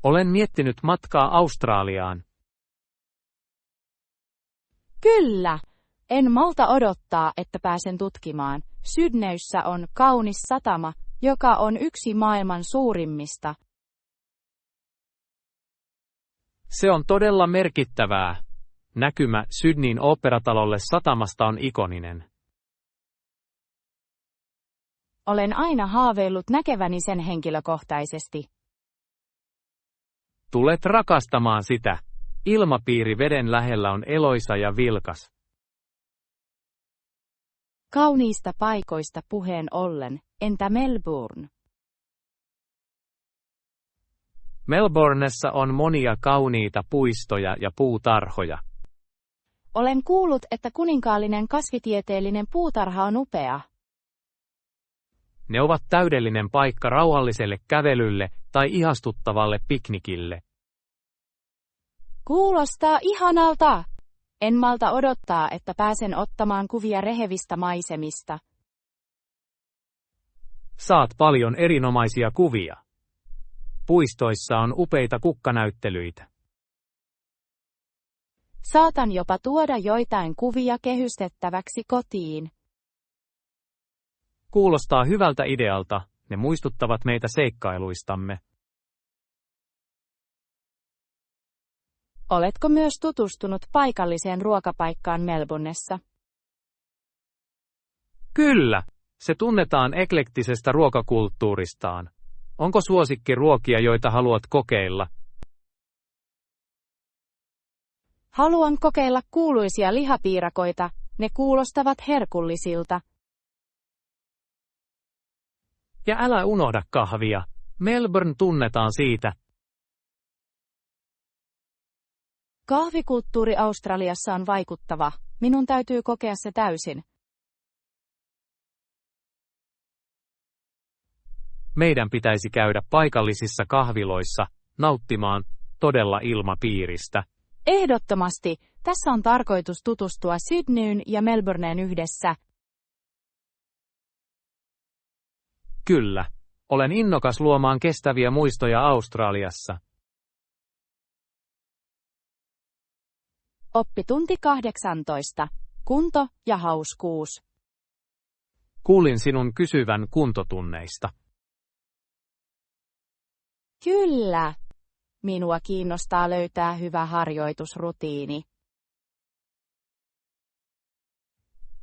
Speaker 2: Olen miettinyt matkaa Australiaan.
Speaker 1: Kyllä! En malta odottaa, että pääsen tutkimaan. Sydneyssä on kaunis satama, joka on yksi maailman suurimmista.
Speaker 2: Se on todella merkittävää. Näkymä Sydneyn oopperatalolle satamasta on ikoninen.
Speaker 1: Olen aina haaveillut näkeväni sen henkilökohtaisesti.
Speaker 2: Tulet rakastamaan sitä. Ilmapiiri veden lähellä on eloisa ja vilkas.
Speaker 1: Kauniista paikoista puheen ollen, entä Melbourne?
Speaker 2: Melbournessa on monia kauniita puistoja ja puutarhoja.
Speaker 1: Olen kuullut, että kuninkaallinen kasvitieteellinen puutarha on upea.
Speaker 2: Ne ovat täydellinen paikka rauhalliselle kävelylle tai ihastuttavalle piknikille.
Speaker 1: Kuulostaa ihanalta! En malta odottaa, että pääsen ottamaan kuvia rehevistä maisemista.
Speaker 2: Saat paljon erinomaisia kuvia. Puistoissa on upeita kukkanäyttelyitä.
Speaker 1: Saatan jopa tuoda joitain kuvia kehystettäväksi kotiin.
Speaker 2: Kuulostaa hyvältä idealta, ne muistuttavat meitä seikkailuistamme.
Speaker 1: Oletko myös tutustunut paikalliseen ruokapaikkaan Melbournessa?
Speaker 2: Kyllä, se tunnetaan eklektisestä ruokakulttuuristaan. Onko suosikkiruokia, joita haluat kokeilla?
Speaker 1: Haluan kokeilla kuuluisia lihapiirakoita, ne kuulostavat herkullisilta.
Speaker 2: Ja älä unohda kahvia, Melbourne tunnetaan siitä.
Speaker 1: Kahvikulttuuri Australiassa on vaikuttava, minun täytyy kokea se täysin.
Speaker 2: Meidän pitäisi käydä paikallisissa kahviloissa, nauttimaan todella ilmapiiristä.
Speaker 1: Ehdottomasti, tässä on tarkoitus tutustua Sydneyn ja Melbourneen yhdessä.
Speaker 2: Kyllä, olen innokas luomaan kestäviä muistoja Australiassa.
Speaker 1: Oppitunti 18. Kunto ja hauskuus.
Speaker 2: Kuulin sinun kysyvän kuntotunneista.
Speaker 1: Kyllä. Minua kiinnostaa löytää hyvä harjoitusrutiini.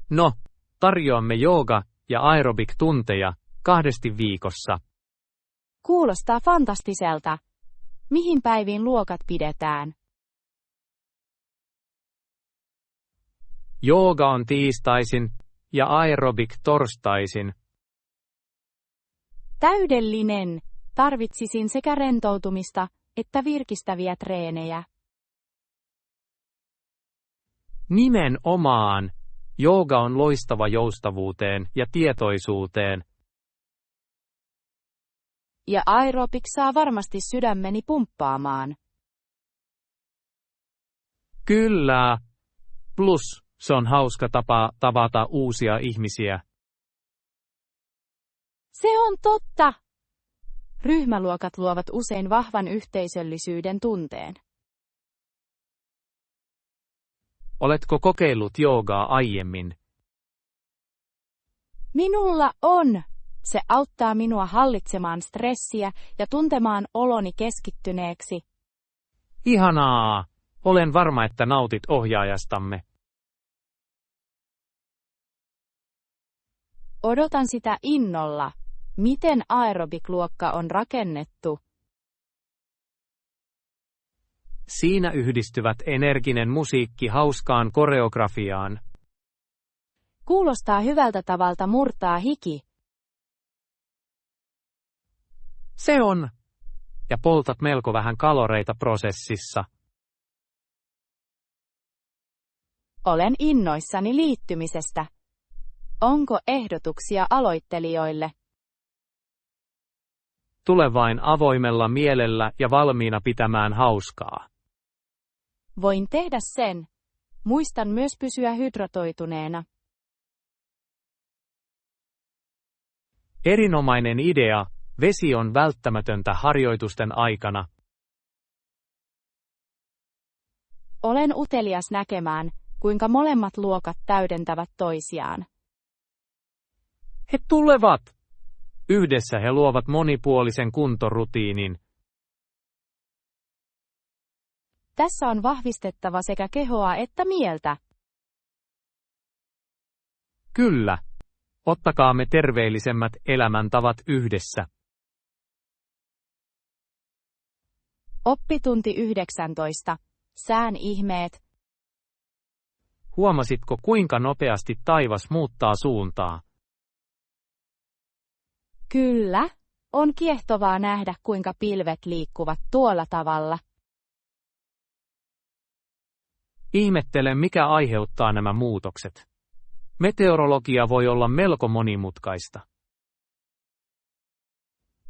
Speaker 2: No, tarjoamme jooga- ja aerobik-tunteja 2 viikossa.
Speaker 1: Kuulostaa fantastiselta. Mihin päiviin luokat pidetään?
Speaker 2: Jooga on tiistaisin ja aerobik torstaisin.
Speaker 1: Täydellinen. Tarvitsisin sekä rentoutumista että virkistäviä treenejä.
Speaker 2: Nimenomaan. Jooga on loistava joustavuuteen ja tietoisuuteen.
Speaker 1: Ja aerobic saa varmasti sydämeni pumppaamaan.
Speaker 2: Kyllä. Plus, se on hauska tapa tavata uusia ihmisiä.
Speaker 1: Se on totta! Ryhmäluokat luovat usein vahvan yhteisöllisyyden tunteen.
Speaker 2: Oletko kokeillut joogaa aiemmin?
Speaker 1: Minulla on! Se auttaa minua hallitsemaan stressiä ja tuntemaan oloni keskittyneeksi.
Speaker 2: Ihanaa! Olen varma, että nautit ohjaajastamme.
Speaker 1: Odotan sitä innolla. Miten aerobic-luokka on rakennettu?
Speaker 2: Siinä yhdistyvät energinen musiikki hauskaan koreografiaan.
Speaker 1: Kuulostaa hyvältä tavalta murtaa hiki.
Speaker 2: Se on. Ja poltat melko vähän kaloreita prosessissa.
Speaker 1: Olen innoissani liittymisestä. Onko ehdotuksia aloittelijoille?
Speaker 2: Tule vain avoimella mielellä ja valmiina pitämään hauskaa.
Speaker 1: Voin tehdä sen. Muistan myös pysyä hydratoituneena.
Speaker 2: Erinomainen idea. Vesi on välttämätöntä harjoitusten aikana.
Speaker 1: Olen utelias näkemään, kuinka molemmat luokat täydentävät toisiaan.
Speaker 2: He tulevat! Yhdessä he luovat monipuolisen kuntorutiinin.
Speaker 1: Tässä on vahvistettava sekä kehoa että mieltä.
Speaker 2: Kyllä. Ottakaamme terveellisemmät elämäntavat yhdessä.
Speaker 1: Oppitunti 19. Sään ihmeet.
Speaker 2: Huomasitko, kuinka nopeasti taivas muuttaa suuntaa?
Speaker 1: Kyllä. On kiehtovaa nähdä, kuinka pilvet liikkuvat tuolla tavalla.
Speaker 2: Ihmettelen, mikä aiheuttaa nämä muutokset. Meteorologia voi olla melko monimutkaista.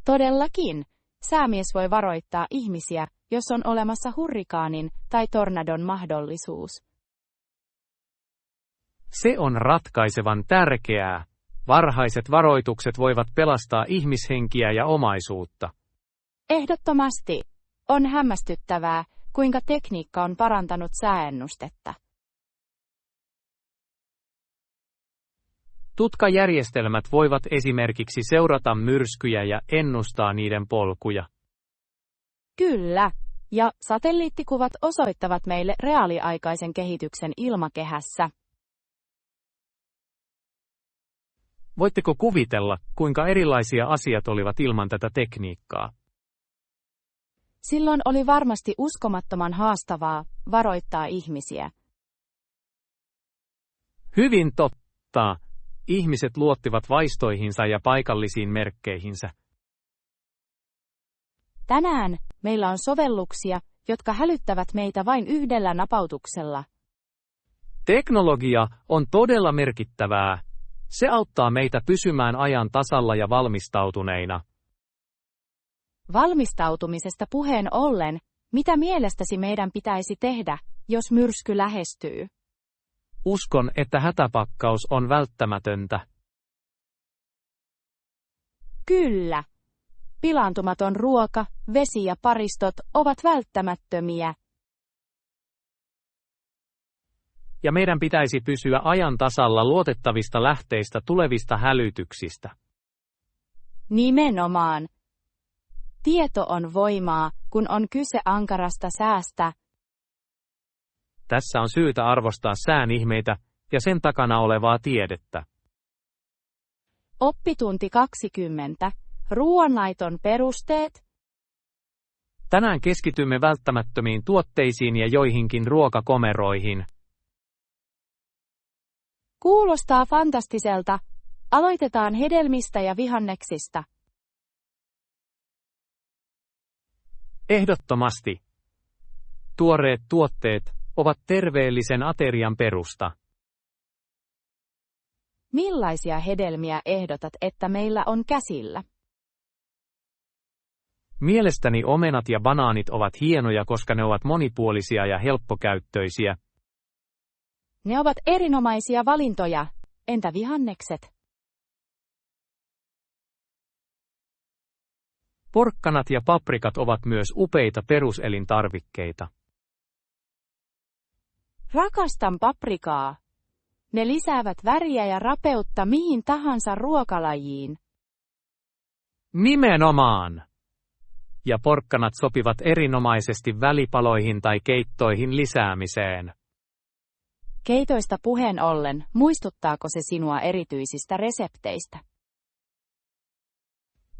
Speaker 1: Todellakin. Säämies voi varoittaa ihmisiä, jos on olemassa hurrikaanin tai tornadon mahdollisuus.
Speaker 2: Se on ratkaisevan tärkeää. Varhaiset varoitukset voivat pelastaa ihmishenkiä ja omaisuutta.
Speaker 1: Ehdottomasti. On hämmästyttävää, kuinka tekniikka on parantanut sääennustetta.
Speaker 2: Tutkajärjestelmät voivat esimerkiksi seurata myrskyjä ja ennustaa niiden polkuja.
Speaker 1: Kyllä. Ja satelliittikuvat osoittavat meille reaaliaikaisen kehityksen ilmakehässä.
Speaker 2: Voitteko kuvitella, kuinka erilaisia asiat olivat ilman tätä tekniikkaa?
Speaker 1: Silloin oli varmasti uskomattoman haastavaa varoittaa ihmisiä.
Speaker 2: Hyvin totta. Ihmiset luottivat vaistoihinsa ja paikallisiin merkkeihinsä.
Speaker 1: Tänään meillä on sovelluksia, jotka hälyttävät meitä vain yhdellä napautuksella.
Speaker 2: Teknologia on todella merkittävää. Se auttaa meitä pysymään ajan tasalla ja valmistautuneina.
Speaker 1: Valmistautumisesta puheen ollen, mitä mielestäsi meidän pitäisi tehdä, jos myrsky lähestyy?
Speaker 2: Uskon, että hätäpakkaus on välttämätöntä.
Speaker 1: Kyllä. Pilaantumaton ruoka, vesi ja paristot ovat välttämättömiä.
Speaker 2: Ja meidän pitäisi pysyä ajan tasalla luotettavista lähteistä tulevista hälytyksistä.
Speaker 1: Nimenomaan. Tieto on voimaa, kun on kyse ankarasta säästä.
Speaker 2: Tässä on syytä arvostaa sään ihmeitä ja sen takana olevaa tiedettä.
Speaker 1: Oppitunti 20. Ruoanlaiton perusteet.
Speaker 2: Tänään keskitymme välttämättömiin tuotteisiin ja joihinkin ruokakomeroihin.
Speaker 1: Kuulostaa fantastiselta. Aloitetaan hedelmistä ja vihanneksista.
Speaker 2: Ehdottomasti. Tuoreet tuotteet ovat terveellisen aterian perusta.
Speaker 1: Millaisia hedelmiä ehdotat, että meillä on käsillä?
Speaker 2: Mielestäni omenat ja banaanit ovat hienoja, koska ne ovat monipuolisia ja helppokäyttöisiä.
Speaker 1: Ne ovat erinomaisia valintoja. Entä vihannekset?
Speaker 2: Porkkanat ja paprikat ovat myös upeita peruselintarvikkeita.
Speaker 1: Rakastan paprikaa. Ne lisäävät väriä ja rapeutta mihin tahansa ruokalajiin.
Speaker 2: Nimenomaan! Ja porkkanat sopivat erinomaisesti välipaloihin tai keittoihin lisäämiseen.
Speaker 1: Keitoista puheen ollen, muistuttaako se sinua erityisistä resepteistä?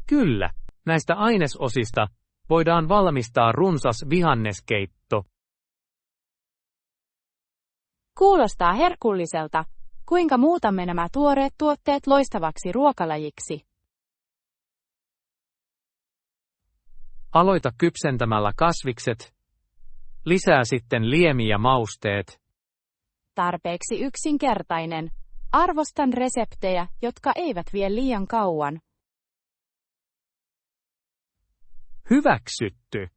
Speaker 2: Kyllä, näistä ainesosista voidaan valmistaa runsas vihanneskeitto.
Speaker 1: Kuulostaa herkulliselta. Kuinka muutamme nämä tuoreet tuotteet loistavaksi ruokalajiksi?
Speaker 2: Aloita kypsentämällä kasvikset. Lisää sitten liemi ja mausteet.
Speaker 1: Tarpeeksi yksinkertainen. Arvostan reseptejä, jotka eivät vie liian kauan.
Speaker 2: Hyväksytty.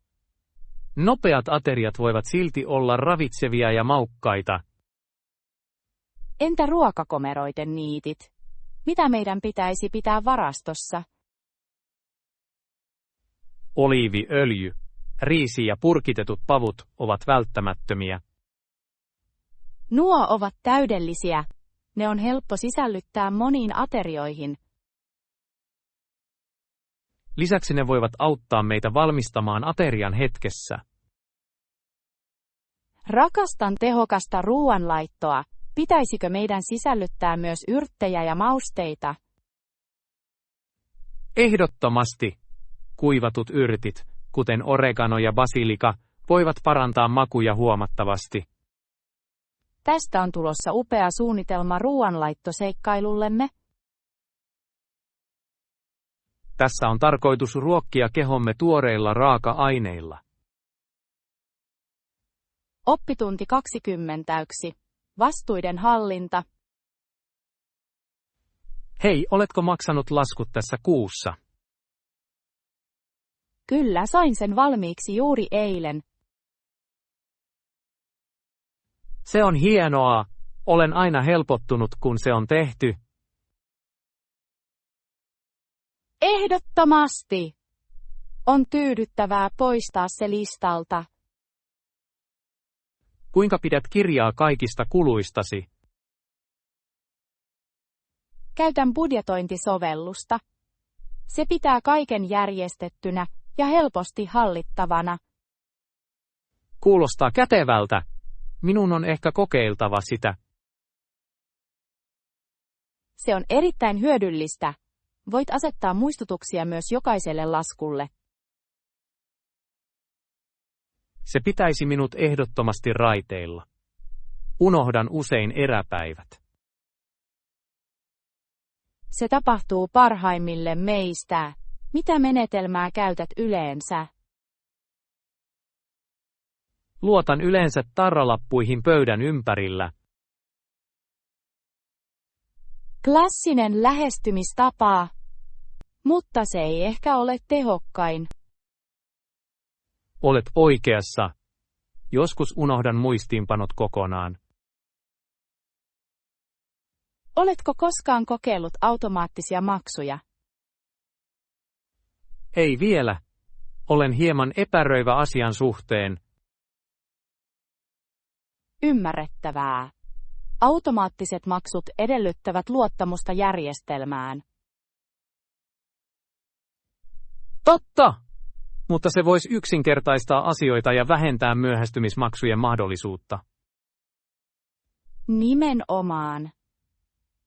Speaker 2: Nopeat ateriat voivat silti olla ravitsevia ja maukkaita.
Speaker 1: Entä ruokakomeroiden niitit? Mitä meidän pitäisi pitää varastossa?
Speaker 2: Oliiviöljy, riisi ja purkitetut pavut ovat välttämättömiä.
Speaker 1: Nuo ovat täydellisiä. Ne on helppo sisällyttää moniin aterioihin.
Speaker 2: Lisäksi ne voivat auttaa meitä valmistamaan aterian hetkessä.
Speaker 1: Rakastan tehokasta ruoanlaittoa. Pitäisikö meidän sisällyttää myös yrttejä ja mausteita?
Speaker 2: Ehdottomasti. Kuivatut yrtit, kuten oregano ja basilika, voivat parantaa makuja huomattavasti.
Speaker 1: Tästä on tulossa upea suunnitelma ruoanlaittoseikkailullemme.
Speaker 2: Tässä on tarkoitus ruokkia kehomme tuoreilla raaka-aineilla.
Speaker 1: Oppitunti 21. Vastuiden hallinta.
Speaker 2: Hei, oletko maksanut laskut tässä kuussa?
Speaker 1: Kyllä, sain sen valmiiksi juuri eilen.
Speaker 2: Se on hienoa. Olen aina helpottunut, kun se on tehty.
Speaker 1: Ehdottomasti! On tyydyttävää poistaa se listalta.
Speaker 2: Kuinka pidät kirjaa kaikista kuluistasi?
Speaker 1: Käytän budjetointisovellusta. Se pitää kaiken järjestettynä ja helposti hallittavana.
Speaker 2: Kuulostaa kätevältä. Minun on ehkä kokeiltava sitä.
Speaker 1: Se on erittäin hyödyllistä. Voit asettaa muistutuksia myös jokaiselle laskulle.
Speaker 2: Se pitäisi minut ehdottomasti raiteilla. Unohdan usein eräpäivät.
Speaker 1: Se tapahtuu parhaimmille meistä. Mitä menetelmää käytät yleensä?
Speaker 2: Luotan yleensä tarralappuihin pöydän ympärillä.
Speaker 1: Klassinen lähestymistapa. Mutta se ei ehkä ole tehokkain.
Speaker 2: Olet oikeassa. Joskus unohdan muistiinpanot kokonaan.
Speaker 1: Oletko koskaan kokeillut automaattisia maksuja?
Speaker 2: Ei vielä. Olen hieman epäröivä asian suhteen.
Speaker 1: Ymmärrettävää. Automaattiset maksut edellyttävät luottamusta järjestelmään.
Speaker 2: Totta! Mutta se voisi yksinkertaistaa asioita ja vähentää myöhästymismaksujen mahdollisuutta.
Speaker 1: Nimenomaan.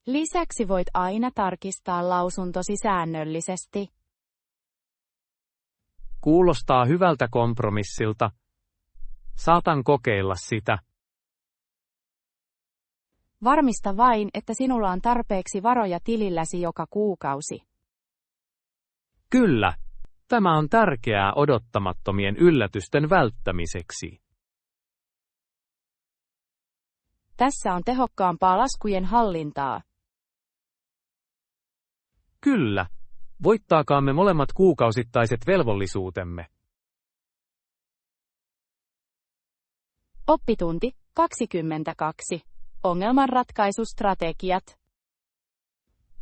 Speaker 1: Lisäksi voit aina tarkistaa lausuntosi säännöllisesti.
Speaker 2: Kuulostaa hyvältä kompromissilta. Saatan kokeilla sitä.
Speaker 1: Varmista vain, että sinulla on tarpeeksi varoja tililläsi joka kuukausi.
Speaker 2: Kyllä. Tämä on tärkeää odottamattomien yllätysten välttämiseksi.
Speaker 1: Tässä on tehokkaampaa laskujen hallintaa.
Speaker 2: Kyllä. Voittakaamme molemmat kuukausittaiset velvollisuutemme.
Speaker 1: Oppitunti 22. Ongelmanratkaisustrategiat.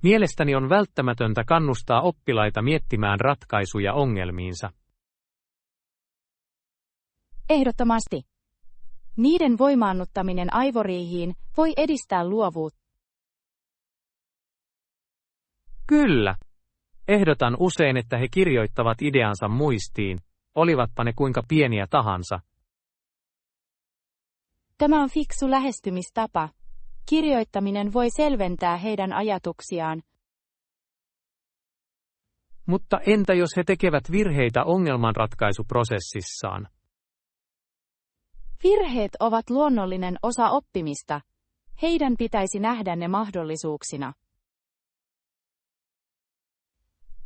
Speaker 2: Mielestäni on välttämätöntä kannustaa oppilaita miettimään ratkaisuja ongelmiinsa.
Speaker 1: Ehdottomasti. Niiden voimaannuttaminen aivoriihiin voi edistää luovuutta.
Speaker 2: Kyllä. Ehdotan usein, että he kirjoittavat ideansa muistiin, olivatpa ne kuinka pieniä tahansa.
Speaker 1: Tämä on fiksu lähestymistapa. Kirjoittaminen voi selventää heidän ajatuksiaan.
Speaker 2: Mutta entä jos he tekevät virheitä ongelmanratkaisuprosessissaan?
Speaker 1: Virheet ovat luonnollinen osa oppimista. Heidän pitäisi nähdä ne mahdollisuuksina.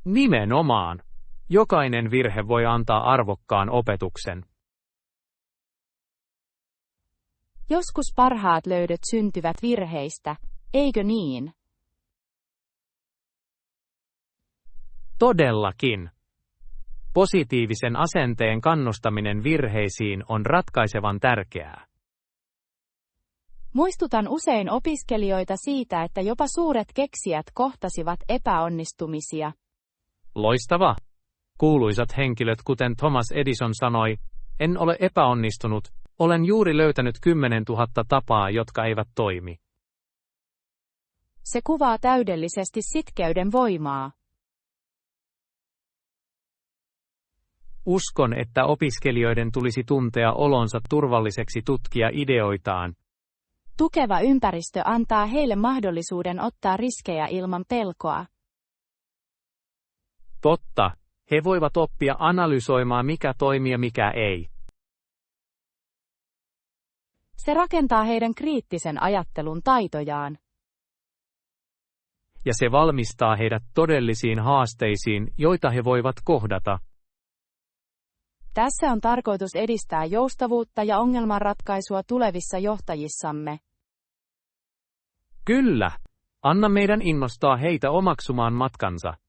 Speaker 2: Nimenomaan. Jokainen virhe voi antaa arvokkaan opetuksen.
Speaker 1: Joskus parhaat löydöt syntyvät virheistä, eikö niin?
Speaker 2: Todellakin. Positiivisen asenteen kannustaminen virheisiin on ratkaisevan tärkeää.
Speaker 1: Muistutan usein opiskelijoita siitä, että jopa suuret keksijät kohtasivat epäonnistumisia.
Speaker 2: Loistava. Kuuluisat henkilöt kuten Thomas Edison sanoi, en ole epäonnistunut, olen juuri löytänyt 10 000 tapaa, jotka eivät toimi.
Speaker 1: Se kuvaa täydellisesti sitkeyden voimaa.
Speaker 2: Uskon, että opiskelijoiden tulisi tuntea olonsa turvalliseksi tutkia ideoitaan.
Speaker 1: Tukeva ympäristö antaa heille mahdollisuuden ottaa riskejä ilman pelkoa.
Speaker 2: Totta, he voivat oppia analysoimaan mikä toimii ja mikä ei.
Speaker 1: Se rakentaa heidän kriittisen ajattelun taitojaan.
Speaker 2: Ja se valmistaa heidät todellisiin haasteisiin, joita he voivat kohdata.
Speaker 1: Tässä on tarkoitus edistää joustavuutta ja ongelmanratkaisua tulevissa johtajissamme.
Speaker 2: Kyllä, anna meidän innostaa heitä omaksumaan matkansa.